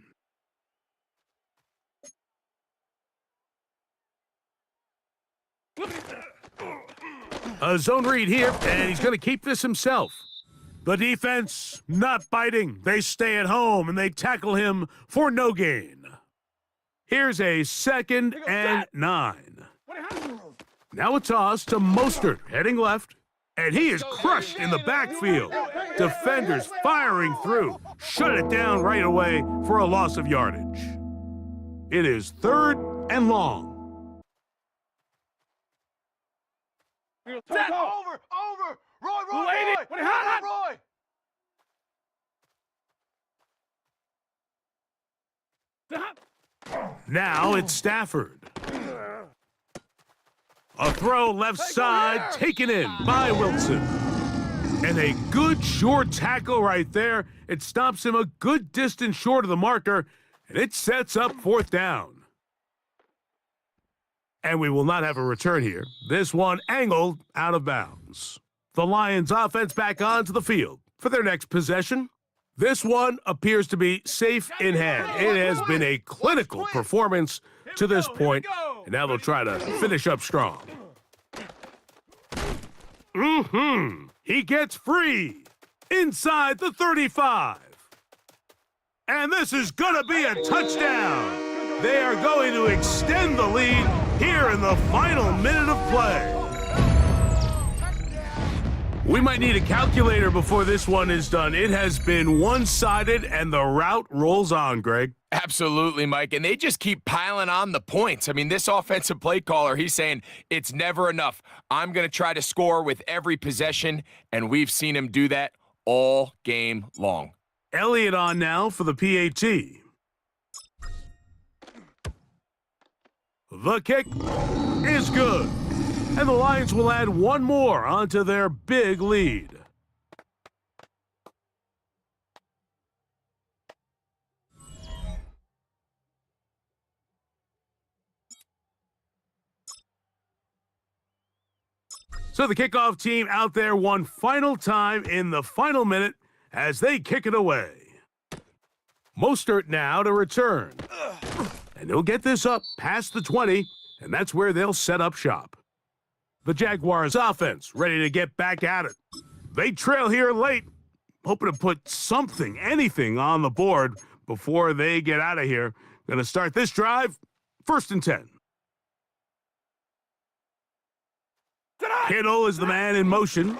A zone read here, and he's going to keep this himself. The defense not biting. They stay at home, and they tackle him for no gain. Here's a 2nd and 9. Now a toss to Mostert, heading left, and he is crushed in the backfield. Defenders firing through. Shut it down right away for a loss of yardage. It is 3rd and long. Over. Roy. Now it's Stafford. A throw left side, taken in by Wilson. And a good short tackle right there. It stops him a good distance short of the marker, and it sets up 4th down. And we will not have a return here. This one angled out of bounds. The Lions offense back onto the field for their next possession. This one appears to be safe in hand. It has been a clinical performance to this point, and now they'll try to finish up strong. He gets free inside the 35. And this is going to be a touchdown. They are going to extend the lead here in the final minute of play. We might need a calculator before this one is done. It has been one-sided, and the route rolls on, Greg. Absolutely, Mike. And they just keep piling on the points. I mean, this offensive play caller, he's saying it's never enough. I'm going to try to score with every possession, and we've seen him do that all game long. Elliott on now for the PAT. The kick is good. And the Lions will add one more onto their big lead. So the kickoff team out there one final time in the final minute as they kick it away. Mostert now to return. And he'll get this up past the 20, and that's where they'll set up shop. The Jaguars offense ready to get back at it. They trail here late, hoping to put something, anything on the board before they get out of here. Going to start this drive, 1st and 10. Kittle is the man in motion.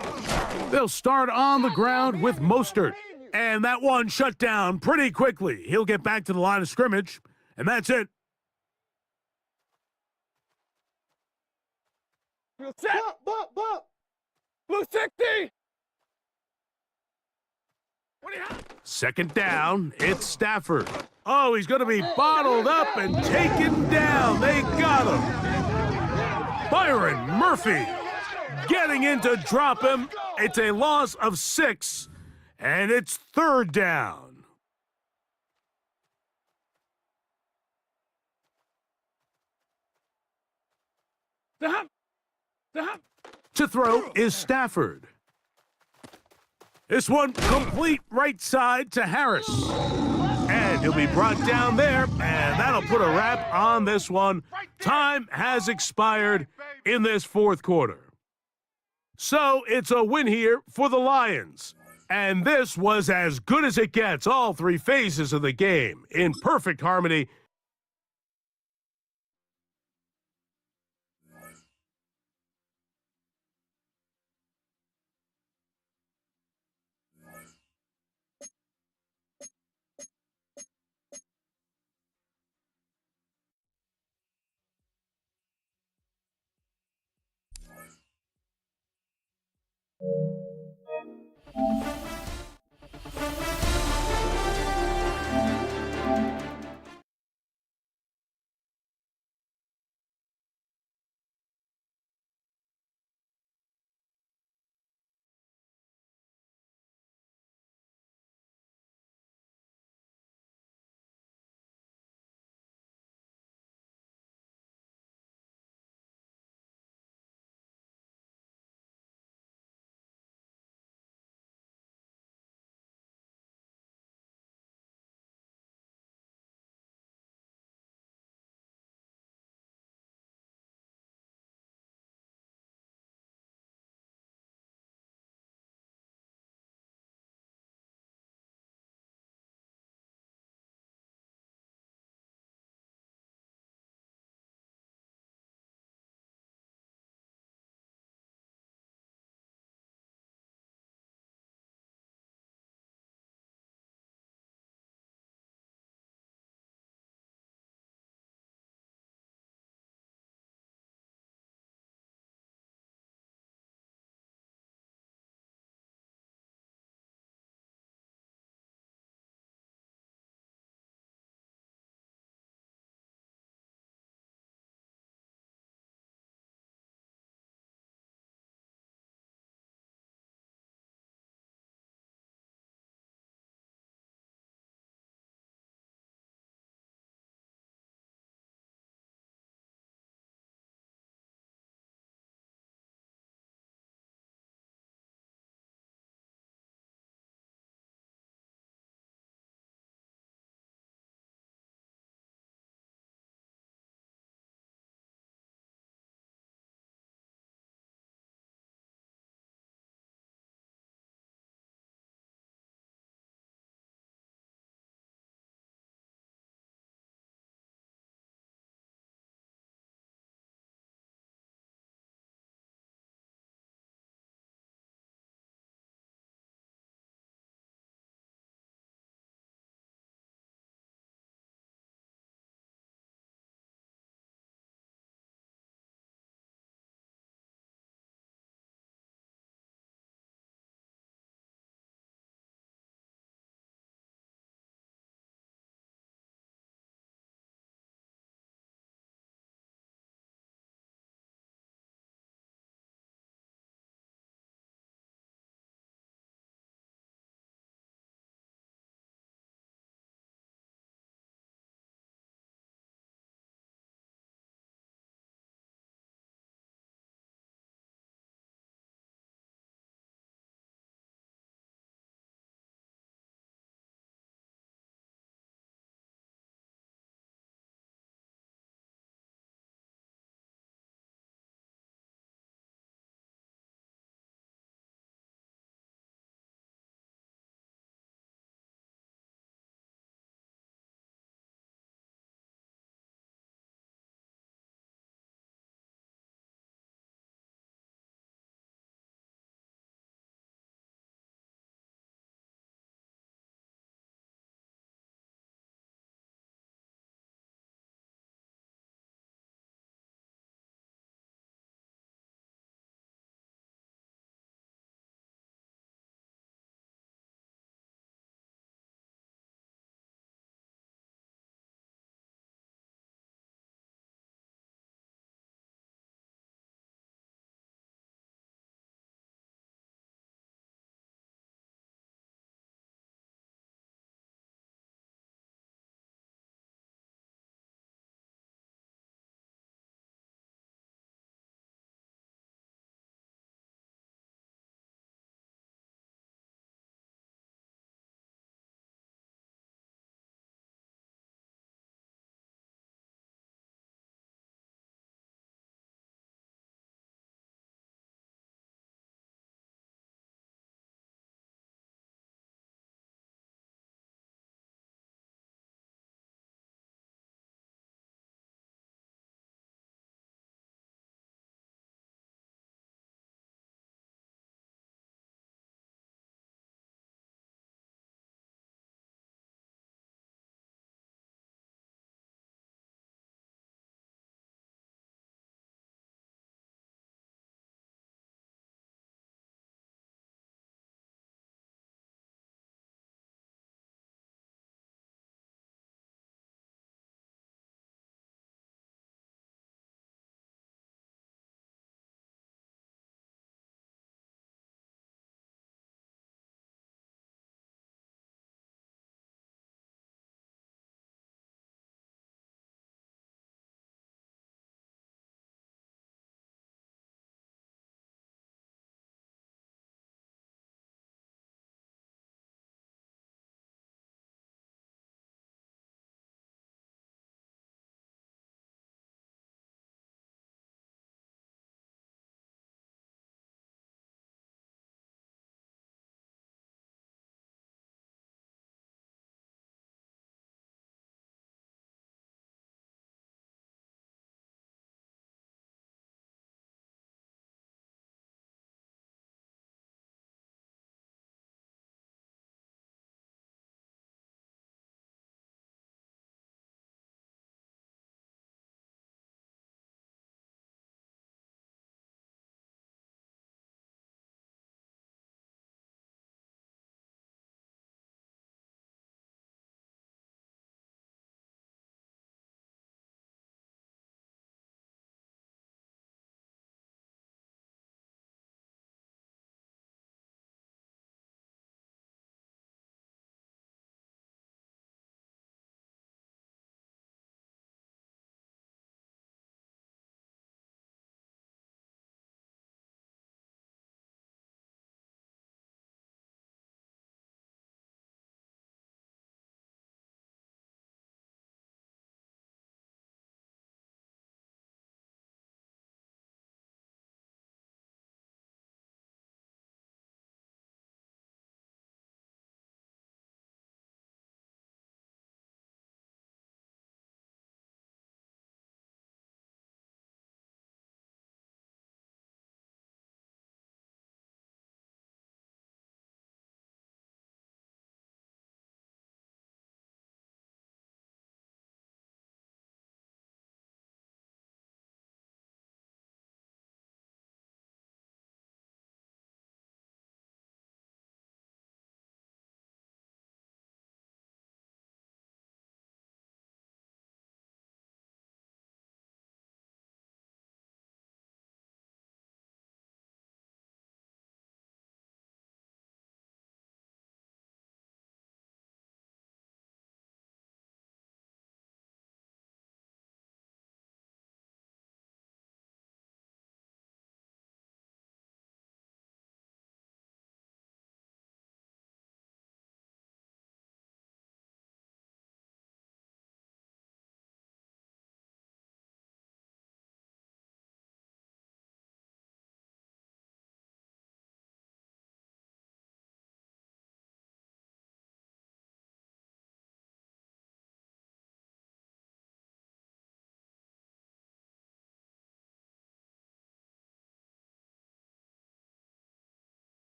They'll start on the ground with Mostert. And that one shut down pretty quickly. He'll get back to the line of scrimmage, and that's it. Blue 60! 2nd down, it's Stafford. Oh, he's going to be bottled up and taken down. They got him. Byron Murphy getting in to drop him. It's a loss of 6, and it's 3rd down. To throw is Stafford. This one complete right side to Harris. And he'll be brought down there, and that'll put a wrap on this one. Time has expired in this 4th quarter. So it's a win here for the Lions. And this was as good as it gets, all 3 phases of the game in perfect harmony.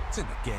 It's in the game.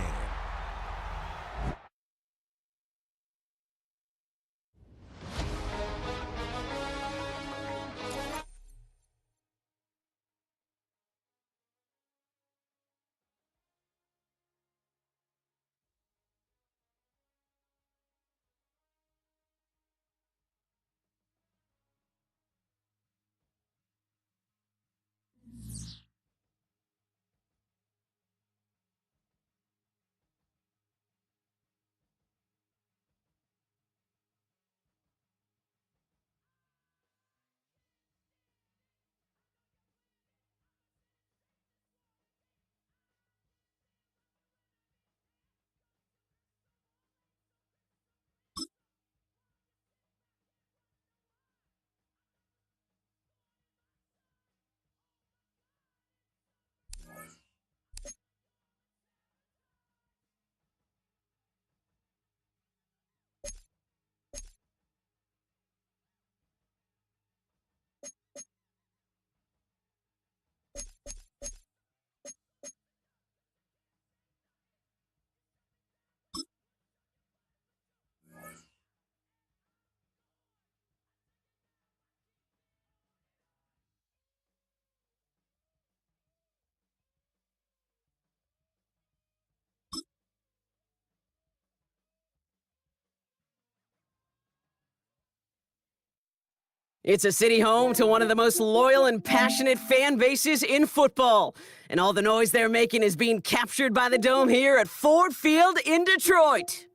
It's a city home to one of the most loyal and passionate fan bases in football. And all the noise they're making is being captured by the Dome here at Ford Field in Detroit.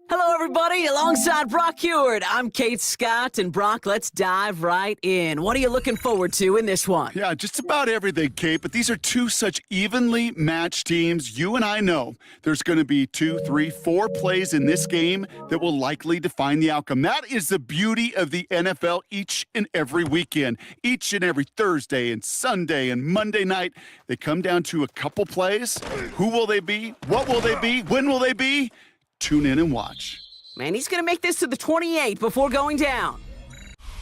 Hello, everybody. Alongside Brock Heward, I'm Kate Scott. And Brock, let's dive right in. What are you looking forward to in this one? Yeah, just about everything, Kate, but these are two such evenly matched teams. You and I know there's going to be 2, 3, 4 plays in this game that will likely define the outcome. That is the beauty of the NFL each and every weekend. Each and every Thursday and Sunday and Monday night, they come down to a couple plays. Who will they be? What will they be? When will they be? Tune in and watch. Man, he's going to make this to the 28 before going down.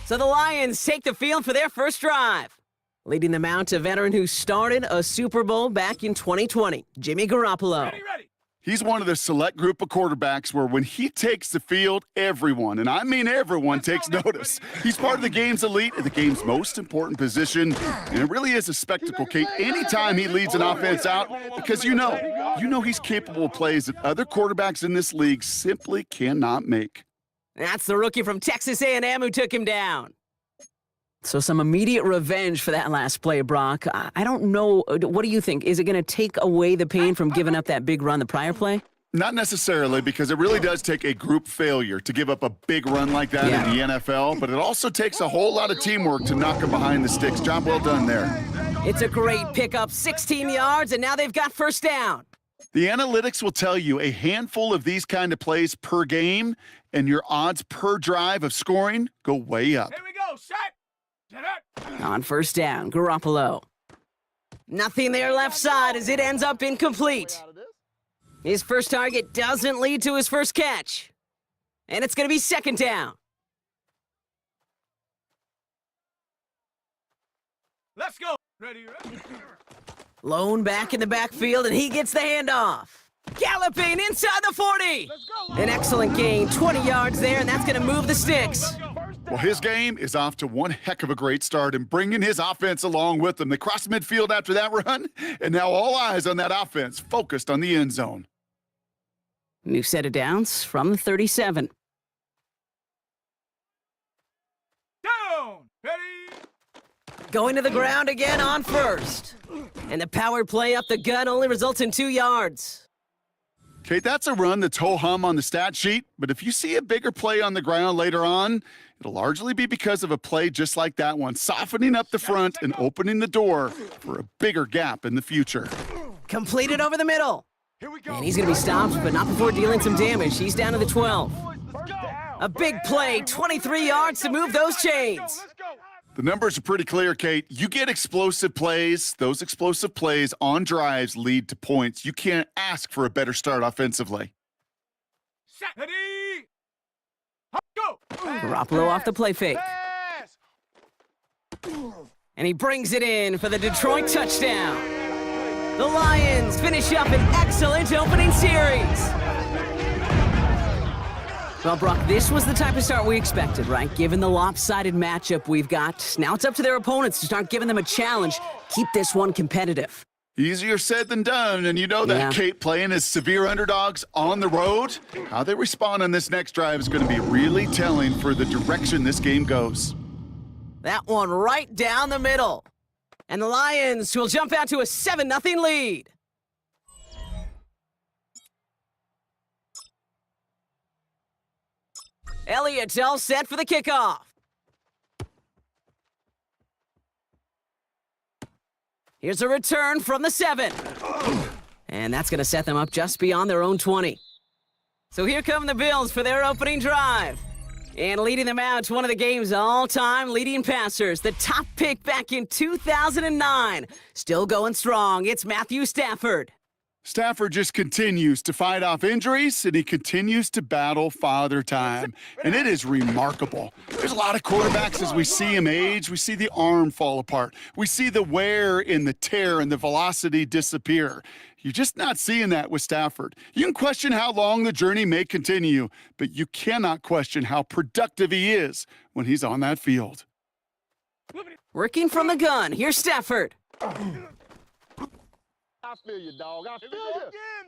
So the Lions take the field for their first drive. Leading them out, a veteran who started a Super Bowl back in 2020, Jimmy Garoppolo. Ready, ready. He's one of the select group of quarterbacks where when he takes the field, everyone, and I mean everyone, takes notice. He's part of the game's elite at the game's most important position, and it really is a spectacle, Kate, anytime he leads an offense out, because you know he's capable of plays that other quarterbacks in this league simply cannot make. That's the rookie from Texas A&M who took him down. So some immediate revenge for that last play, Brock. I don't know. What do you think? Is it going to take away the pain from giving up that big run the prior play? Not necessarily, because it really does take a group failure to give up a big run like that in the NFL, but it also takes a whole lot of teamwork to knock him behind the sticks. Job well done there. It's a great pickup, 16 yards, and now they've got first down. The analytics will tell you a handful of these kind of plays per game, and your odds per drive of scoring go way up. Here we go. Set. Get it. On first down, Garoppolo. Nothing there left side as it ends up incomplete. His first target doesn't lead to his first catch. And it's going to be second down. Let's go. Ready, ready. Lone back in the backfield, and he gets the handoff. Galloping inside the 40. An excellent gain, 20 yards there, and that's going to move the sticks. Well, his game is off to one heck of a great start and bringing his offense along with him. They crossed midfield after that run, and now all eyes on that offense, focused on the end zone. New set of downs from the 37. Down. Ready. Going to the ground again on first. And the power play up the gut only results in 2 yards. Kate, that's a run that's ho-hum on the stat sheet, but if you see a bigger play on the ground later on, it'll largely be because of a play just like that one, softening up the front and opening the door for a bigger gap in the future. Completed over the middle. And he's going to be stopped, but not before dealing some damage. He's down to the 12. A big play, 23 yards to move those chains. The numbers are pretty clear, Kate. You get explosive plays. Those explosive plays on drives lead to points. You can't ask for a better start offensively. Set. Ready. Go. Garoppolo off the play fake. Pass. And he brings it in for the Detroit touchdown. The Lions finish up an excellent opening series. Well, Brock, this was the type of start we expected, right? Given the lopsided matchup we've got, now it's up to their opponents to start giving them a challenge. Keep this one competitive. Easier said than done, and you know that, Yeah. Kate, playing as severe underdogs on the road. How they respond on this next drive is going to be really telling for the direction this game goes. That one right down the middle. And the Lions will jump out to a 7-0 lead. Elliott's all set for the kickoff. Here's a return from the 7. And that's going to set them up just beyond their own 20. So here come the Bills for their opening drive. And leading them out, one of the game's all-time leading passers, the top pick back in 2009. Still going strong, it's Matthew Stafford. Stafford just continues to fight off injuries, and he continues to battle father time. And it is remarkable. There's a lot of quarterbacks as we see him age. We see the arm fall apart. We see the wear in the tear and the velocity disappear. You're just not seeing that with Stafford. You can question how long the journey may continue, but you cannot question how productive he is when he's on that field. Working from the gun, here's Stafford. I feel you, dog. I feel you.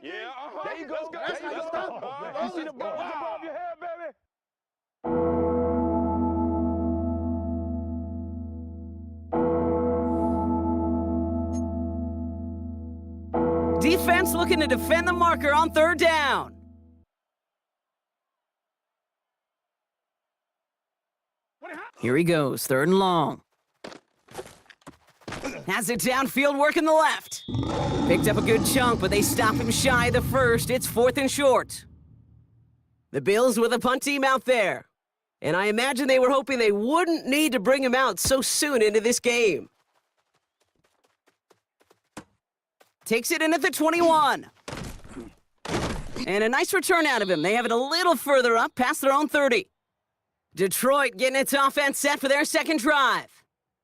Yeah, There you go. There you go. You see the ball above your head, baby? Defense looking to defend the marker on third down. Here he goes, third and long. Has it downfield, working the left. Picked up a good chunk, but they stop him shy of the first. It's 4th and short. The Bills with a punt team out there. And I imagine they were hoping they wouldn't need to bring him out so soon into this game. Takes it in at the 21. And a nice return out of him. They have it a little further up, past their own 30. Detroit getting its offense set for their second drive.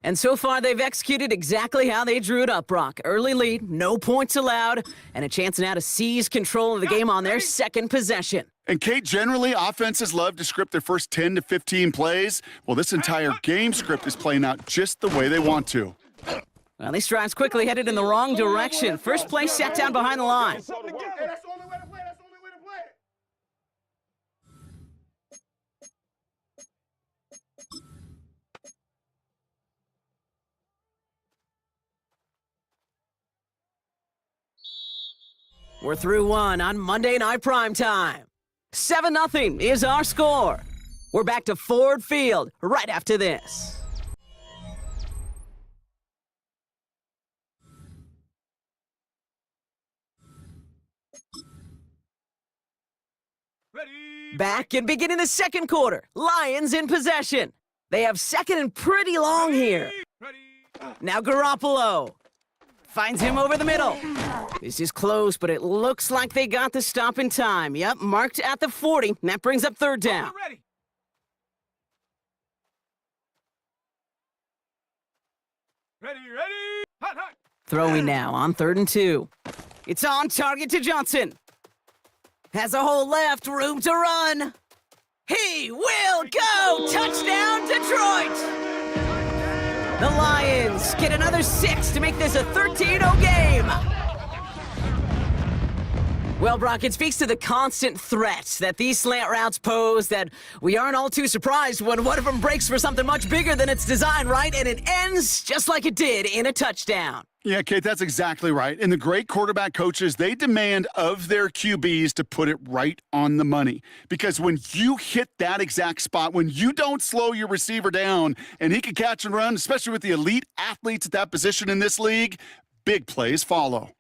And so far, they've executed exactly how they drew it up, Brock. Early lead, no points allowed, and a chance now to seize control of the game on their second possession. And Kate, generally, offenses love to script their first 10 to 15 plays. Well, this entire game script is playing out just the way they want to. Well, these drives quickly headed in the wrong direction. First play set down behind the line. Hey, that's the only way to play. That's the only way to play it. We're through one on Monday Night Primetime. 7-0 is our score. We're back to Ford Field right after this. Ready. Back and beginning the second quarter. Lions in possession. They have second and pretty long here. Ready. Now Garoppolo finds him over the middle. This is close, but it looks like they got the stop in time. Yep, marked at the 40. And that brings up third down. Ready. Ready. Hot. Throwing now on 3rd and 2. It's on target to Johnson. Has a hole left, room to run. He will go! Touchdown, Detroit! The Lions get another 6 to make this a 13-0 game. Well, Brock, it speaks to the constant threat that these slant routes pose, that we aren't all too surprised when one of them breaks for something much bigger than its design, right? And it ends just like it did in a touchdown. Yeah, Kate, that's exactly right. And the great quarterback coaches, they demand of their QBs to put it right on the money. Because when you hit that exact spot, when you don't slow your receiver down and he can catch and run, especially with the elite athletes at that position in this league, big plays follow.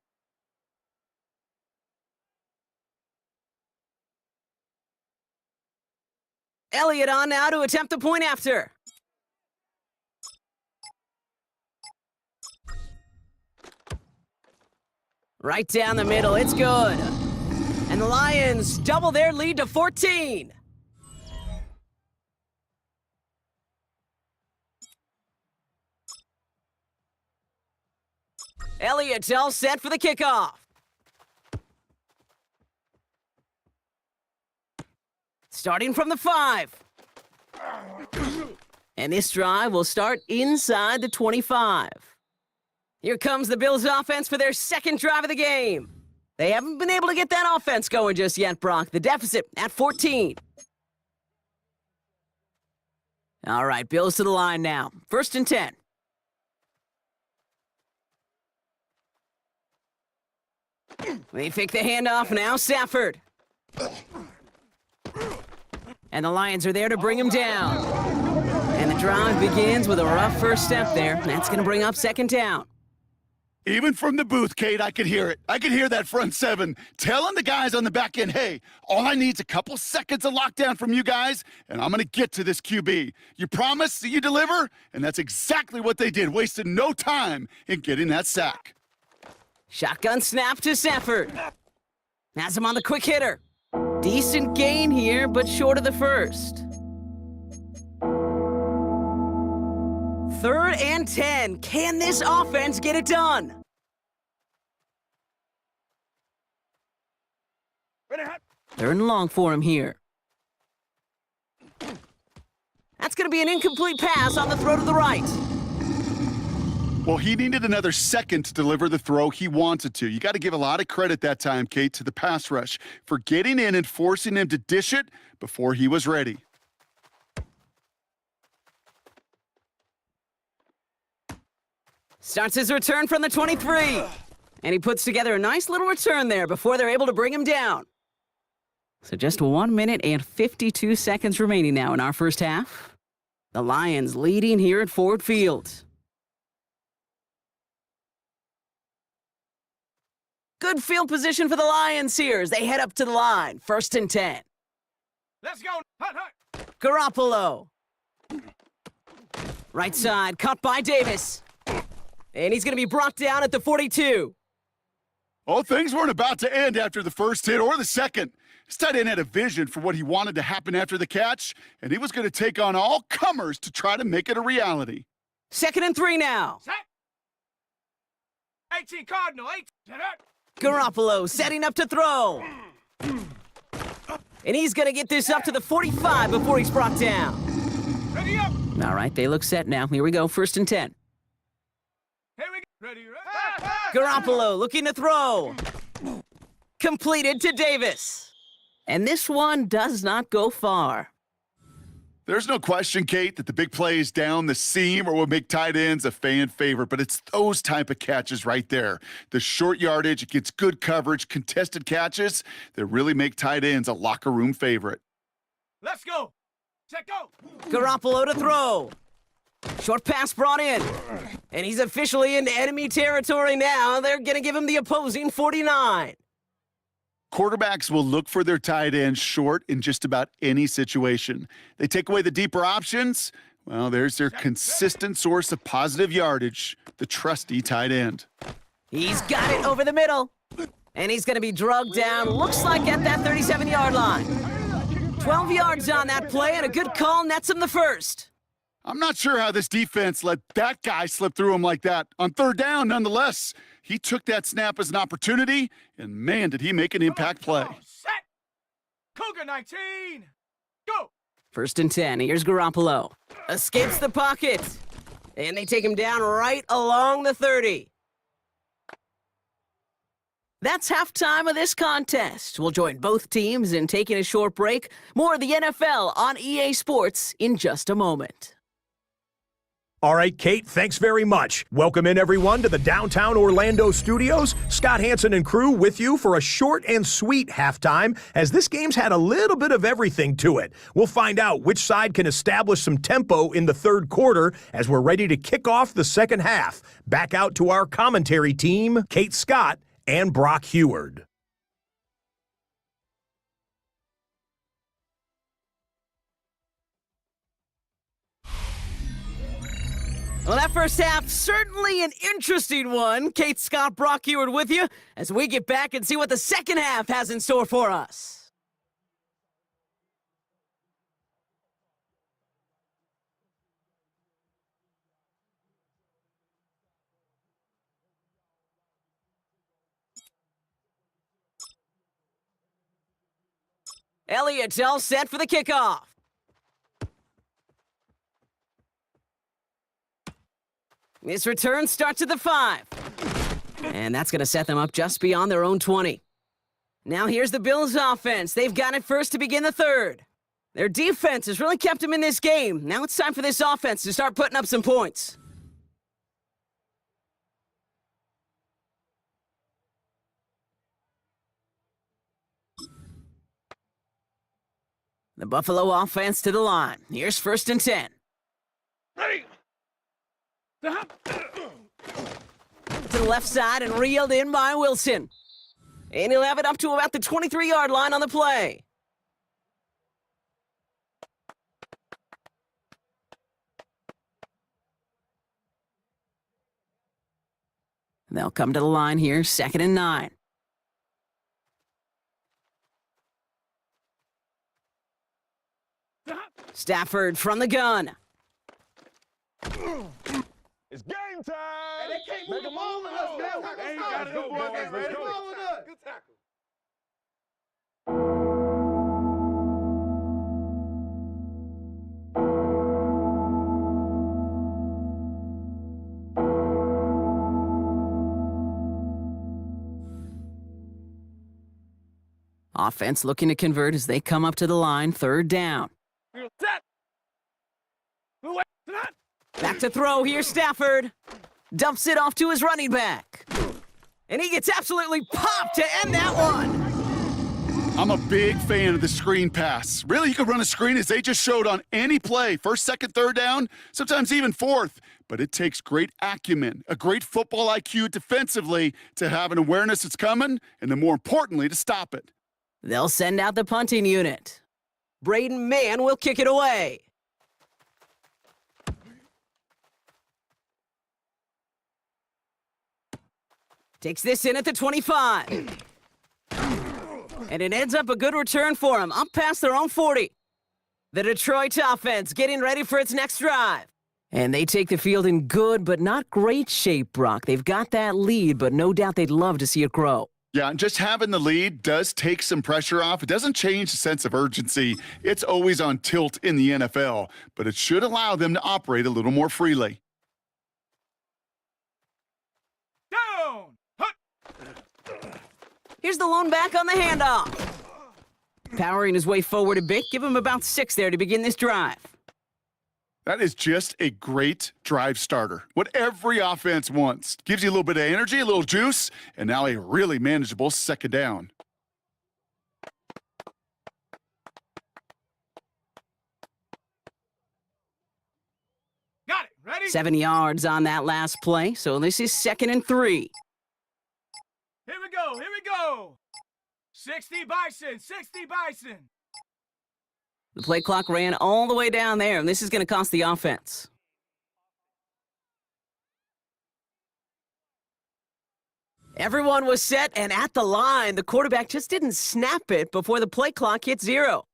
Elliott on now to attempt the point after. Right down the middle, it's good. And And the Lions double their lead to 14. Elliott's all set for the kickoff. Starting from the 5. And this drive will start inside the 25. Here comes the Bills offense for their second drive of the game. They haven't been able to get that offense going just yet, Brock. The deficit at 14. All right, Bills to the line now. 1st and 10. They fake the handoff, now Stafford. And the Lions are there to bring him down. And the drive begins with a rough first step there. That's going to bring up 2nd down. Even from the booth, Kate, I could hear it. I could hear that front 7 telling the guys on the back end, hey, all I need is a couple seconds of lockdown from you guys, and I'm going to get to this QB. You promise that you deliver? And that's exactly what they did, wasted no time in getting that sack. Shotgun snap to Stafford. Has him on the quick hitter. Decent gain here, but short of the first. 3rd and 10. Can this offense get it done? Third and long for him here. That's going to be an incomplete pass on the throw to the right. Well, he needed another second to deliver the throw he wanted to. You got to give a lot of credit that time, Kate, to the pass rush for getting in and forcing him to dish it before he was ready. Starts his return from the 23. And he puts together a nice little return there before they're able to bring him down. So just 1 minute and 52 seconds remaining now in our first half. The Lions leading here at Ford Field. Good field position for the Lions here as they head up to the line. 1st and 10. Let's go. Hut, hut. Garoppolo. Right side, cut by Davis. And he's going to be brought down at the 42. Oh, things weren't about to end after the first hit or the second. This tight end had a vision for what he wanted to happen after the catch, and he was going to take on all comers to try to make it a reality. 2nd and 3 now. Set. 18 Cardinal. 18. Set up. Garoppolo setting up to throw. And he's going to get this up to the 45 before he's brought down. Ready up. All right, they look set now. Here we go, 1st and 10. Here we go. Ready, ready. Garoppolo looking to throw. Completed to Davis. And this one does not go far. There's no question, Kate, that the big plays down the seam are what make tight ends a fan favorite, but it's those type of catches right there. The short yardage, it gets good coverage, contested catches that really make tight ends a locker room favorite. Let's go. Check go. Garoppolo to throw. Short pass brought in. And he's officially into enemy territory now. They're going to give him the opposing 49. Quarterbacks will look for their tight end short in just about any situation. They take away the deeper options. Well, there's their consistent source of positive yardage, the trusty tight end. He's got it over the middle. And he's going to be drugged down, looks like at that 37-yard line. 12 yards on that play, and a good call nets him the first. I'm not sure how this defense let that guy slip through him like that. On 3rd down, nonetheless, he took that snap as an opportunity, and man, did he make an impact play. Set. Cougar 19. Go. 1st and 10. Here's Garoppolo. Escapes the pocket. And they take him down right along the 30. That's halftime of this contest. We'll join both teams in taking a short break. More of the NFL on EA Sports in just a moment. All right, Kate, thanks very much. Welcome in, everyone, to the downtown Orlando studios. Scott Hansen and crew with you for a short and sweet halftime, as this game's had a little bit of everything to it. We'll find out which side can establish some tempo in the 3rd quarter as we're ready to kick off the 2nd half. Back out to our commentary team, Kate Scott and Brock Heward. Well, that first half, certainly an interesting one. Kate, Scott, Brock Ewart with you as we get back and see what the second half has in store for us. Elliott all set for the kickoff. This return starts at the 5. And that's going to set them up just beyond their own 20. Now here's the Bills' offense. They've got it first to begin the third. Their defense has really kept them in this game. Now it's time for this offense to start putting up some points. The Buffalo offense to the line. Here's 1st and 10. Ready. To the left side and reeled in by Wilson. And he'll have it up to about the 23-yard line on the play. They'll come to the line here, 2nd and 9. Stafford from the gun. It's game time. They can't Make move a the ball move. with us, man. Let's Ain't go. got Let's it, go, boys. boys. Ain't Let's ready. go. Ball with us. Good tackle. Offense looking to convert as they come up to the line, 3rd down. Set. Away. Set. Back to throw here, Stafford. Dumps it off to his running back. And he gets absolutely popped to end that one. I'm a big fan of the screen pass. Really, you could run a screen as they just showed on any play. 1st, 2nd, 3rd down, sometimes even 4th. But it takes great acumen, a great football IQ defensively to have an awareness it's coming, and then more importantly, to stop it. They'll send out the punting unit. Braden Mann will kick it away. Takes this in at the 25. And it ends up a good return for him, up past their own 40. The Detroit offense getting ready for its next drive. And they take the field in good but not great shape, Brock. They've got that lead, but no doubt they'd love to see it grow. Yeah, and just having the lead does take some pressure off. It doesn't change the sense of urgency. It's always on tilt in the NFL, but it should allow them to operate a little more freely. Down. Hut. Here's the lone back on the handoff. Powering his way forward a bit, give him about 6 there to begin this drive. That is just a great drive starter. What every offense wants. Gives you a little bit of energy, a little juice, and now a really manageable 2nd down. Got it. Ready. 7 yards on that last play, so this is 2nd and 3. Here we go. Here we go. 60 Bison. 60 Bison. The play clock ran all the way down there, and this is going to cost the offense. Everyone was set and at the line. The quarterback just didn't snap it before the play clock hit 0.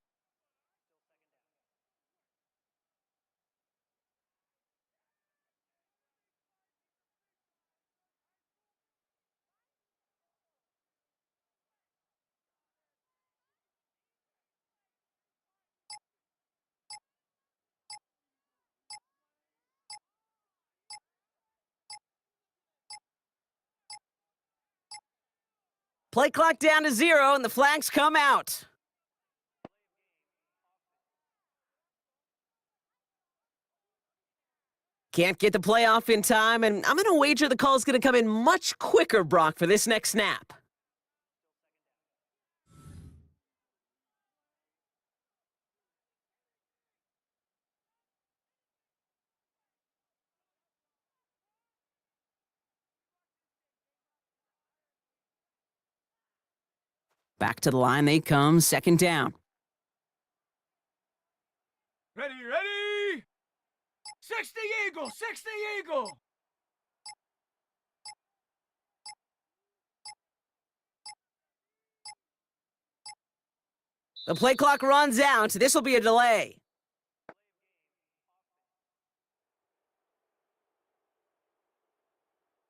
Play clock down to 0, and the flags come out. Can't get the play off in time, and I'm going to wager the call is going to come in much quicker, Brock, for this next snap. Back to the line they come, 2nd down. Ready, ready. 60. 60 Eagle! 60 Eagle! The play clock runs out. This will be a delay.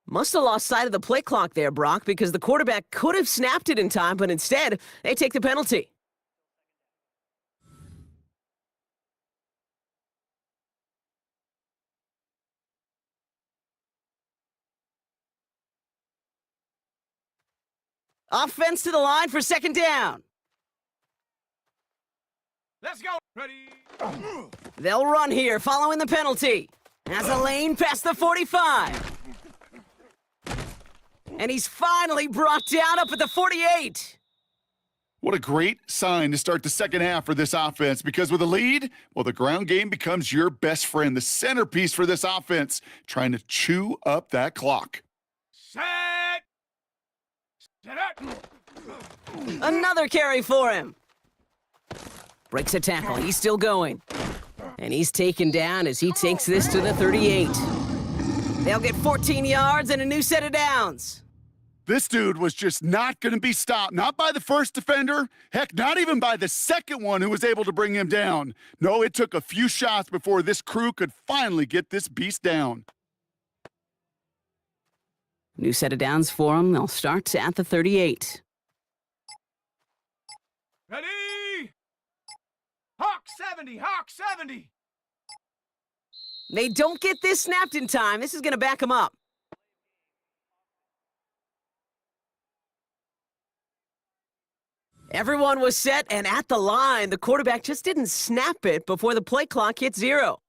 Must have lost sight of the play clock there, Brock, because the quarterback could have snapped it in time, but instead, they take the penalty. Offense to the line for second down. Let's go! Ready? They'll run here, following the penalty. Has a lane past the 45. And he's finally brought down up at the 48. What a great sign to start the second half for this offense, because with a lead, well, the ground game becomes your best friend, the centerpiece for this offense, trying to chew up that clock. Set! Set up! Another carry for him. Breaks a tackle. He's still going. And he's taken down as he takes this to the 38. They'll get 14 yards and a new set of downs. This dude was just not going to be stopped, not by the first defender, heck, not even by the second one who was able to bring him down. No, it took a few shots before this crew could finally get this beast down. New set of downs for him. They'll start at the 38. Ready? Hawk 70! Hawk 70! They don't get this snapped in time. This is going to back him up. Everyone was set and at the line. The quarterback just didn't snap it before the play clock hit 0.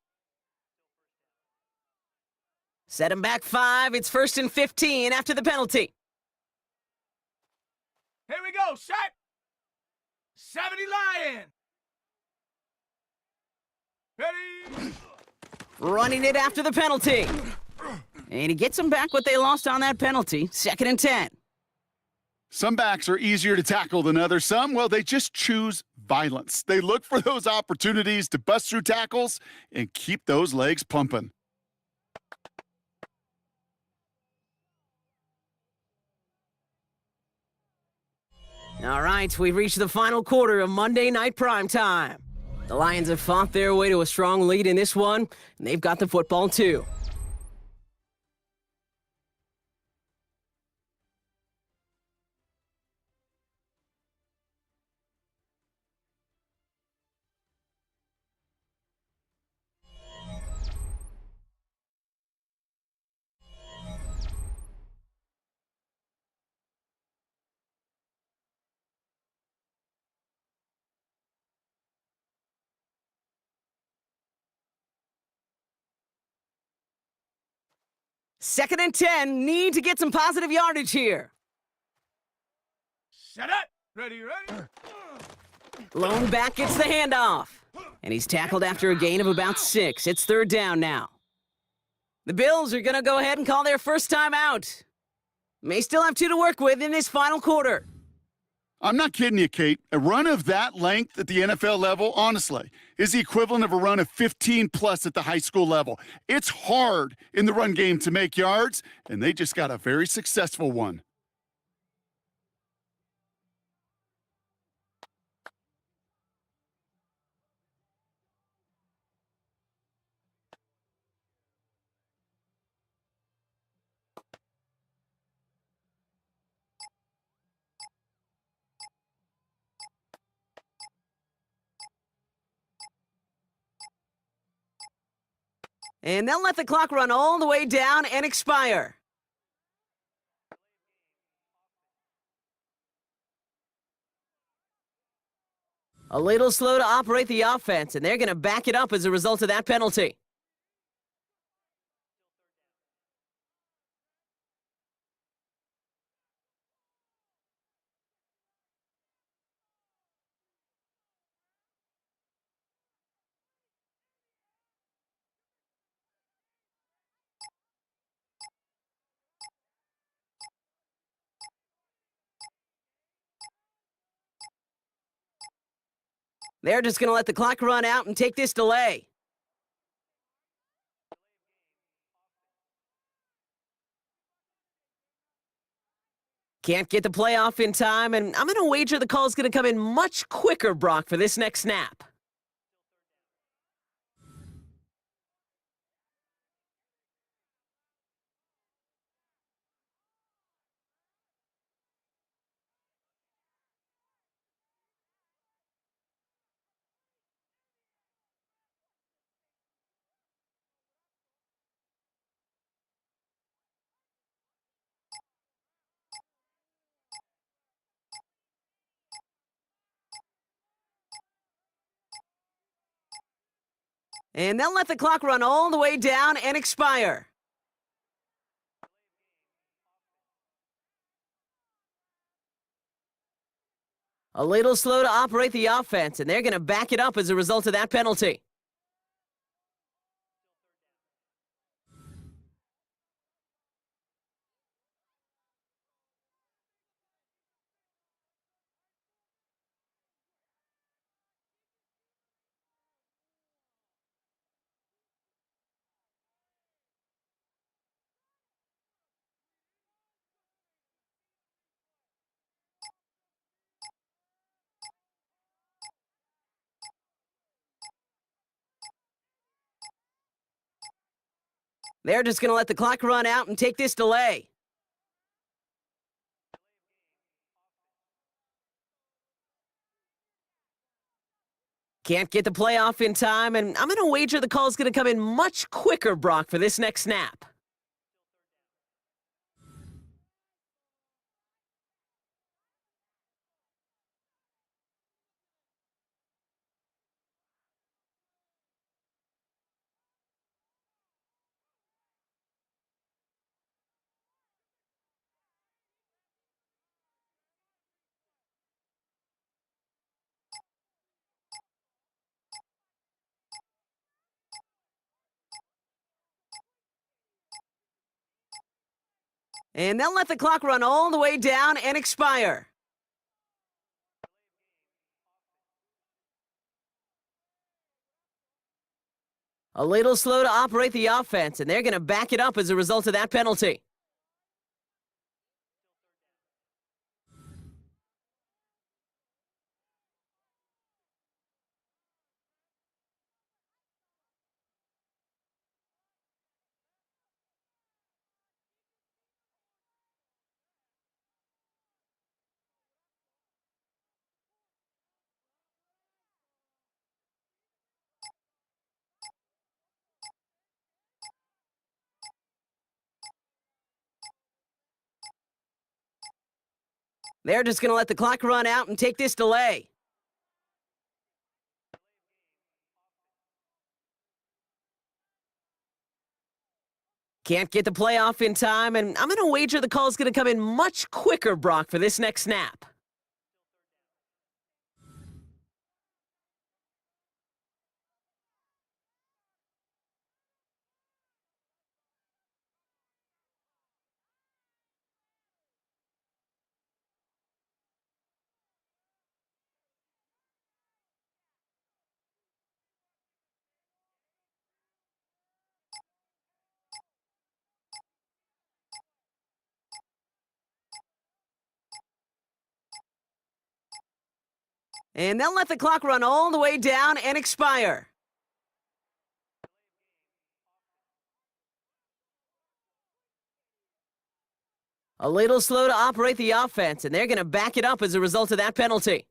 Set him back 5. It's 1st and 15 after the penalty. Here we go! Set! 70 Lion! Ready? Running it after the penalty. And he gets them back what they lost on that penalty. 2nd and 10. Some backs are easier to tackle than others. Some, well, they just choose violence. They look for those opportunities to bust through tackles and keep those legs pumping. All right, we've reached the final quarter of Monday Night Primetime. The Lions have fought their way to a strong lead in this one, and they've got the football too. Second and 10, need to get some positive yardage here. Set it! Ready, ready? Lone back gets the handoff. And he's tackled after a gain of about 6. It's 3rd down now. The Bills are going to go ahead and call their first time out. May still have 2 to work with in this final quarter. I'm not kidding you, Kate. A run of that length at the NFL level, honestly, is the equivalent of a run of 15+ at the high school level. It's hard in the run game to make yards, and they just got a very successful one. And they'll let the clock run all the way down and expire. A little slow to operate the offense, and they're going to back it up as a result of that penalty. They're just going to let the clock run out and take this delay. Can't get the playoff in time, and I'm going to wager the call's going to come in much quicker, Brock, for this next snap. And they'll let the clock run all the way down and expire. A little slow to operate the offense, and they're going to back it up as a result of that penalty. They're just going to let the clock run out and take this delay. Can't get the playoff in time, and I'm going to wager the call's going to come in much quicker, Brock, for this next snap. And they'll let the clock run all the way down and expire. A little slow to operate the offense, and they're going to back it up as a result of that penalty. They're just going to let the clock run out and take this delay. Can't get the playoff in time, and I'm going to wager the call's going to come in much quicker, Brock, for this next snap. And they'll let the clock run all the way down and expire. A little slow to operate the offense, and they're going to back it up as a result of that penalty.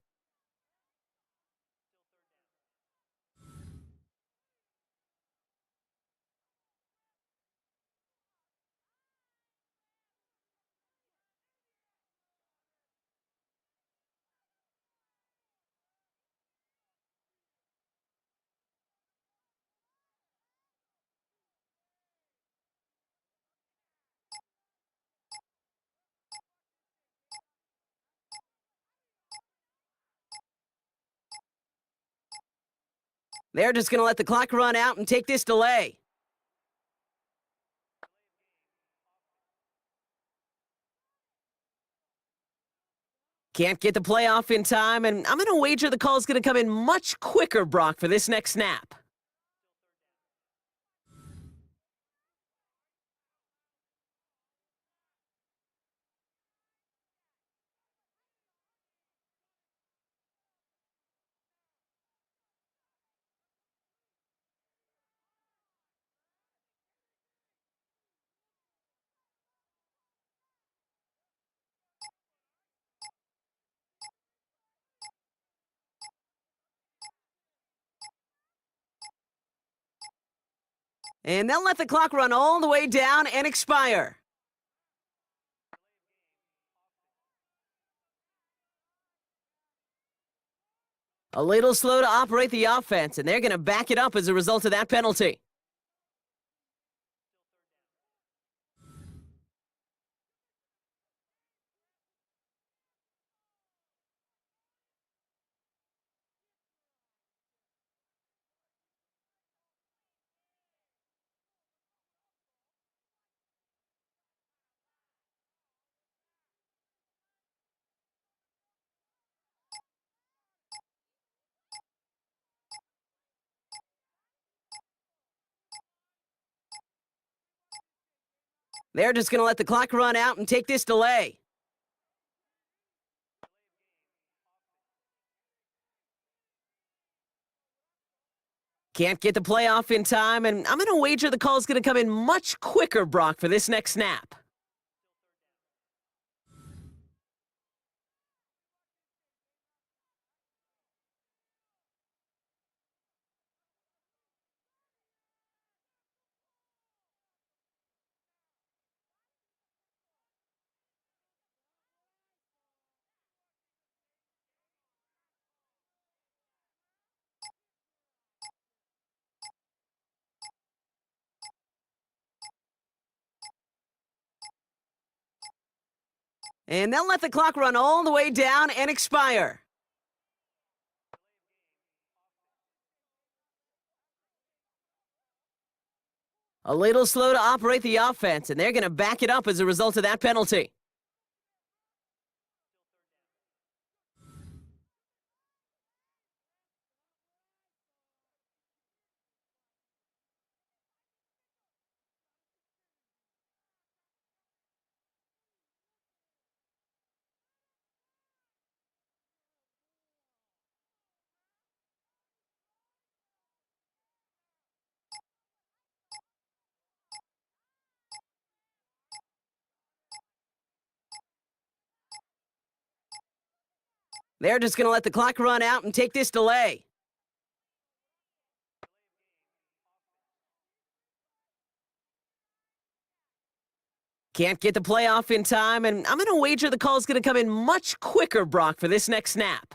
They're just going to let the clock run out and take this delay. Can't get the playoff in time, and I'm going to wager the call's going to come in much quicker, Brock, for this next snap. And they'll let the clock run all the way down and expire. A little slow to operate the offense, and they're going to back it up as a result of that penalty. They're just going to let the clock run out and take this delay. Can't get the play off in time, and I'm going to wager the call's going to come in much quicker, Brock, for this next snap. And they'll let the clock run all the way down and expire. A little slow to operate the offense, and they're going to back it up as a result of that penalty. They're just going to let the clock run out and take this delay. Can't get the play off in time, and I'm going to wager the call's going to come in much quicker, Brock, for this next snap.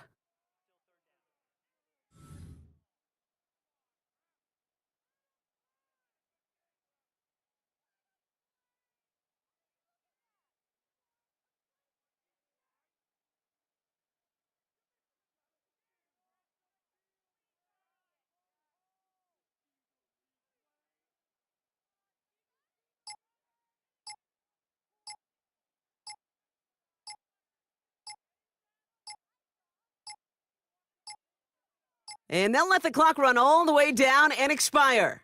And they'll let the clock run all the way down and expire.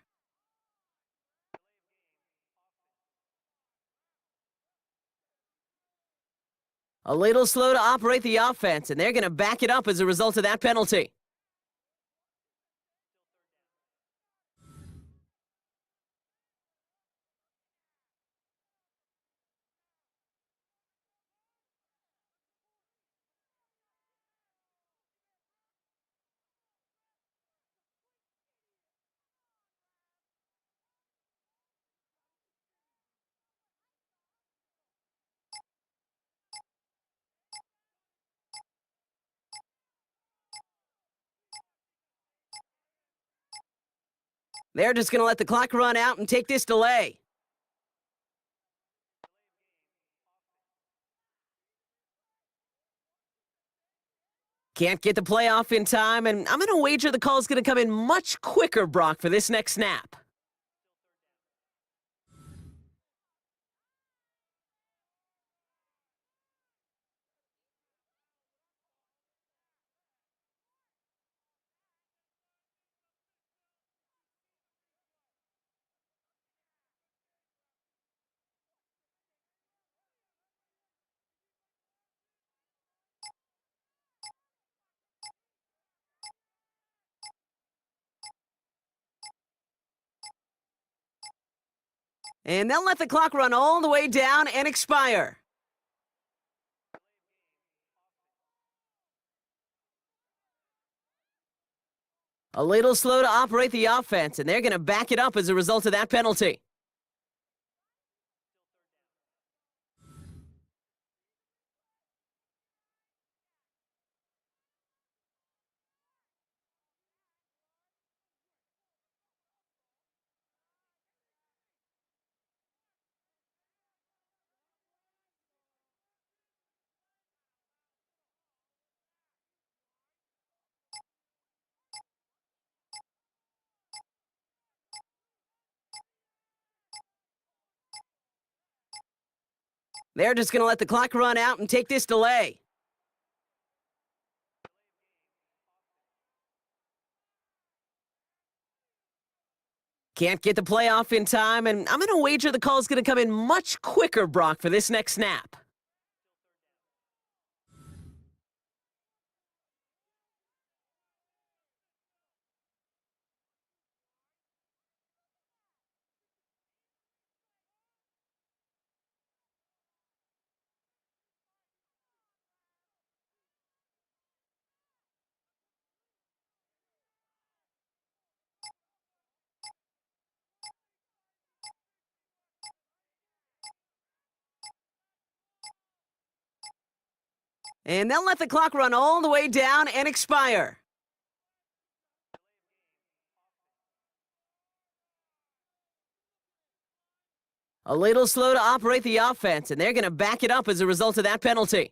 A little slow to operate the offense, and they're going to back it up as a result of that penalty. They're just going to let the clock run out and take this delay. Can't get the play off in time, and I'm going to wager the call's going to come in much quicker, Brock, for this next snap. And they'll let the clock run all the way down and expire. A little slow to operate the offense, and they're going to back it up as a result of that penalty. They're just going to let the clock run out and take this delay. Can't get the play off in time, and I'm going to wager the call's going to come in much quicker, Brock, for this next snap. And they'll let the clock run all the way down and expire. A little slow to operate the offense, and they're going to back it up as a result of that penalty.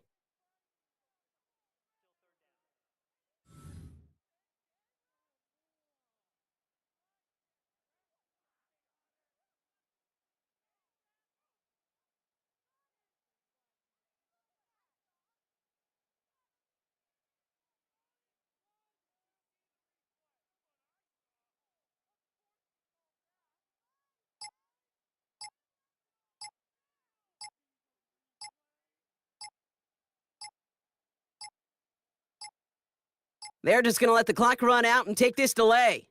They're just going to let the clock run out and take this delay.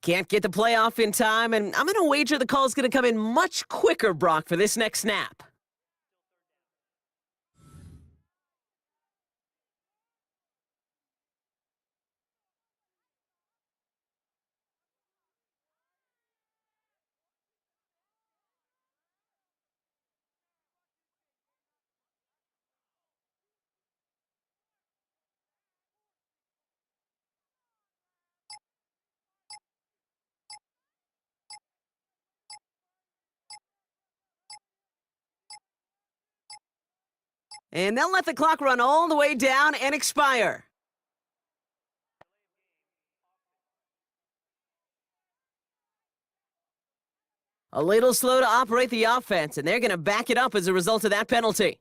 Can't get the play off in time, and I'm going to wager the call's going to come in much quicker, Brock, for this next snap. And they'll let the clock run all the way down and expire. A little slow to operate the offense, and they're going to back it up as a result of that penalty.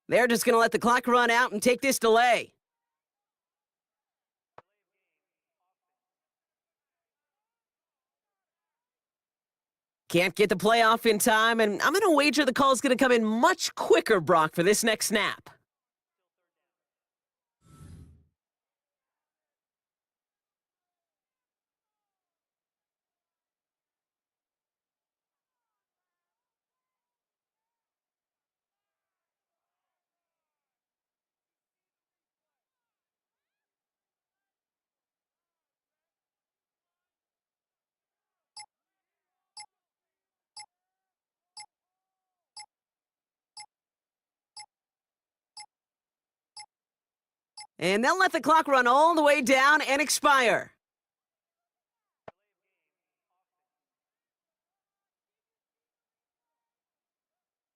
They're just going to let the clock run out and take this delay. Can't get the play off in time, and I'm going to wager the call's going to come in much quicker, Brock, for this next snap. And they'll let the clock run all the way down and expire.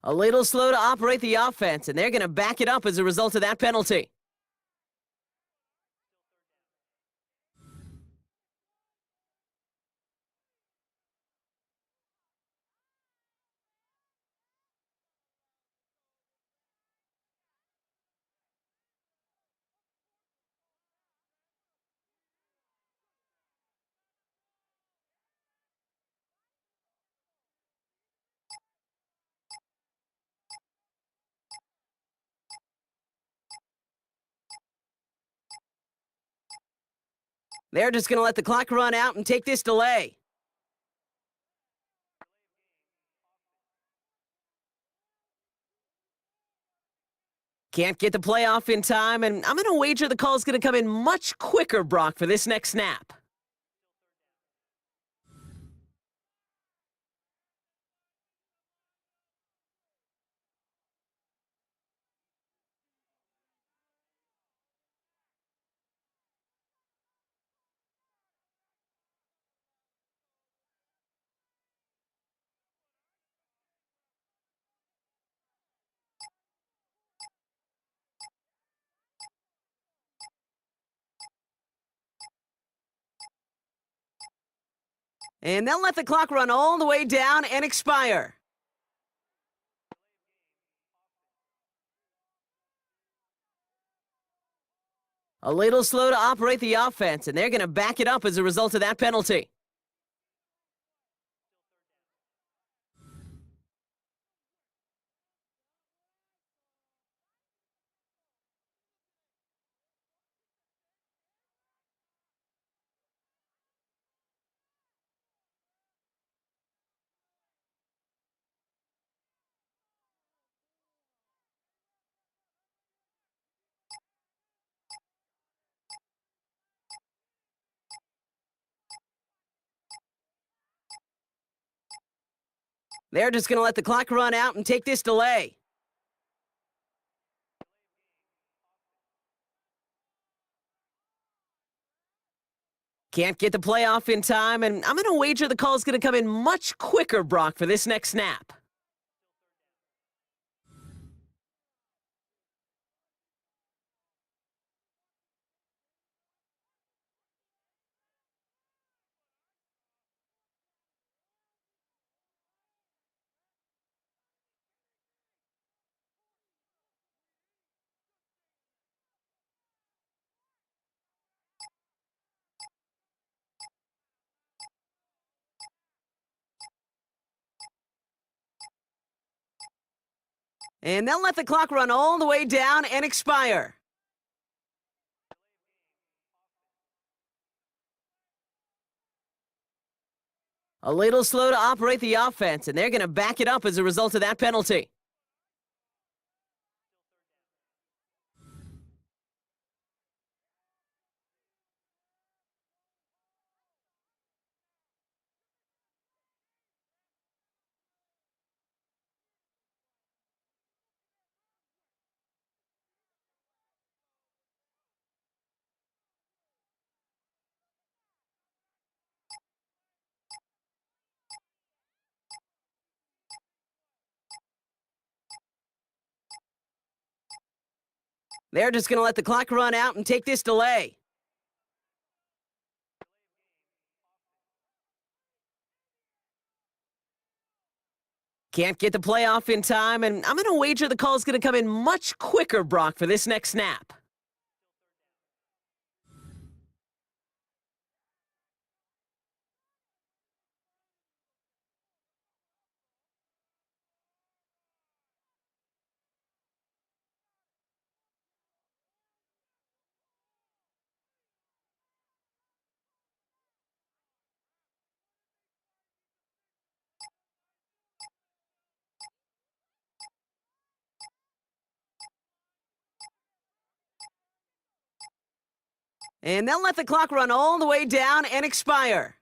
A little slow to operate the offense, and they're going to back it up as a result of that penalty. They're just going to let the clock run out and take this delay. Can't get the play off in time, and I'm going to wager the call's going to come in much quicker, Brock, for this next snap. And they'll let the clock run all the way down and expire. A little slow to operate the offense, and they're going to back it up as a result of that penalty. They're just going to let the clock run out and take this delay. Can't get the play off in time, and I'm going to wager the call's going to come in much quicker, Brock, for this next snap. And they'll let the clock run all the way down and expire. A little slow to operate the offense, and they're going to back it up as a result of that penalty. They're just going to let the clock run out and take this delay. Can't get the play off in time, and I'm going to wager the call's going to come in much quicker, Brock, for this next snap. And they'll let the clock run all the way down and expire.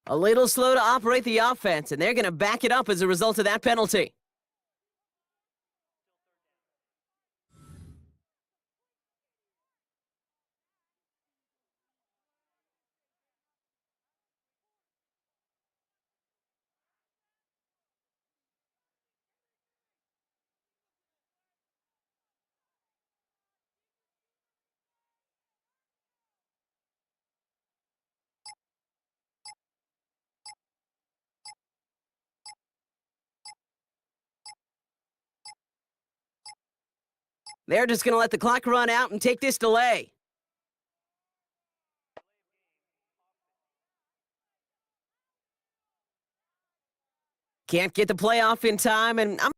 A little slow to operate the offense, and they're going to back it up as a result of that penalty. They're just going to let the clock run out and take this delay. Can't get the play off in time, and I'm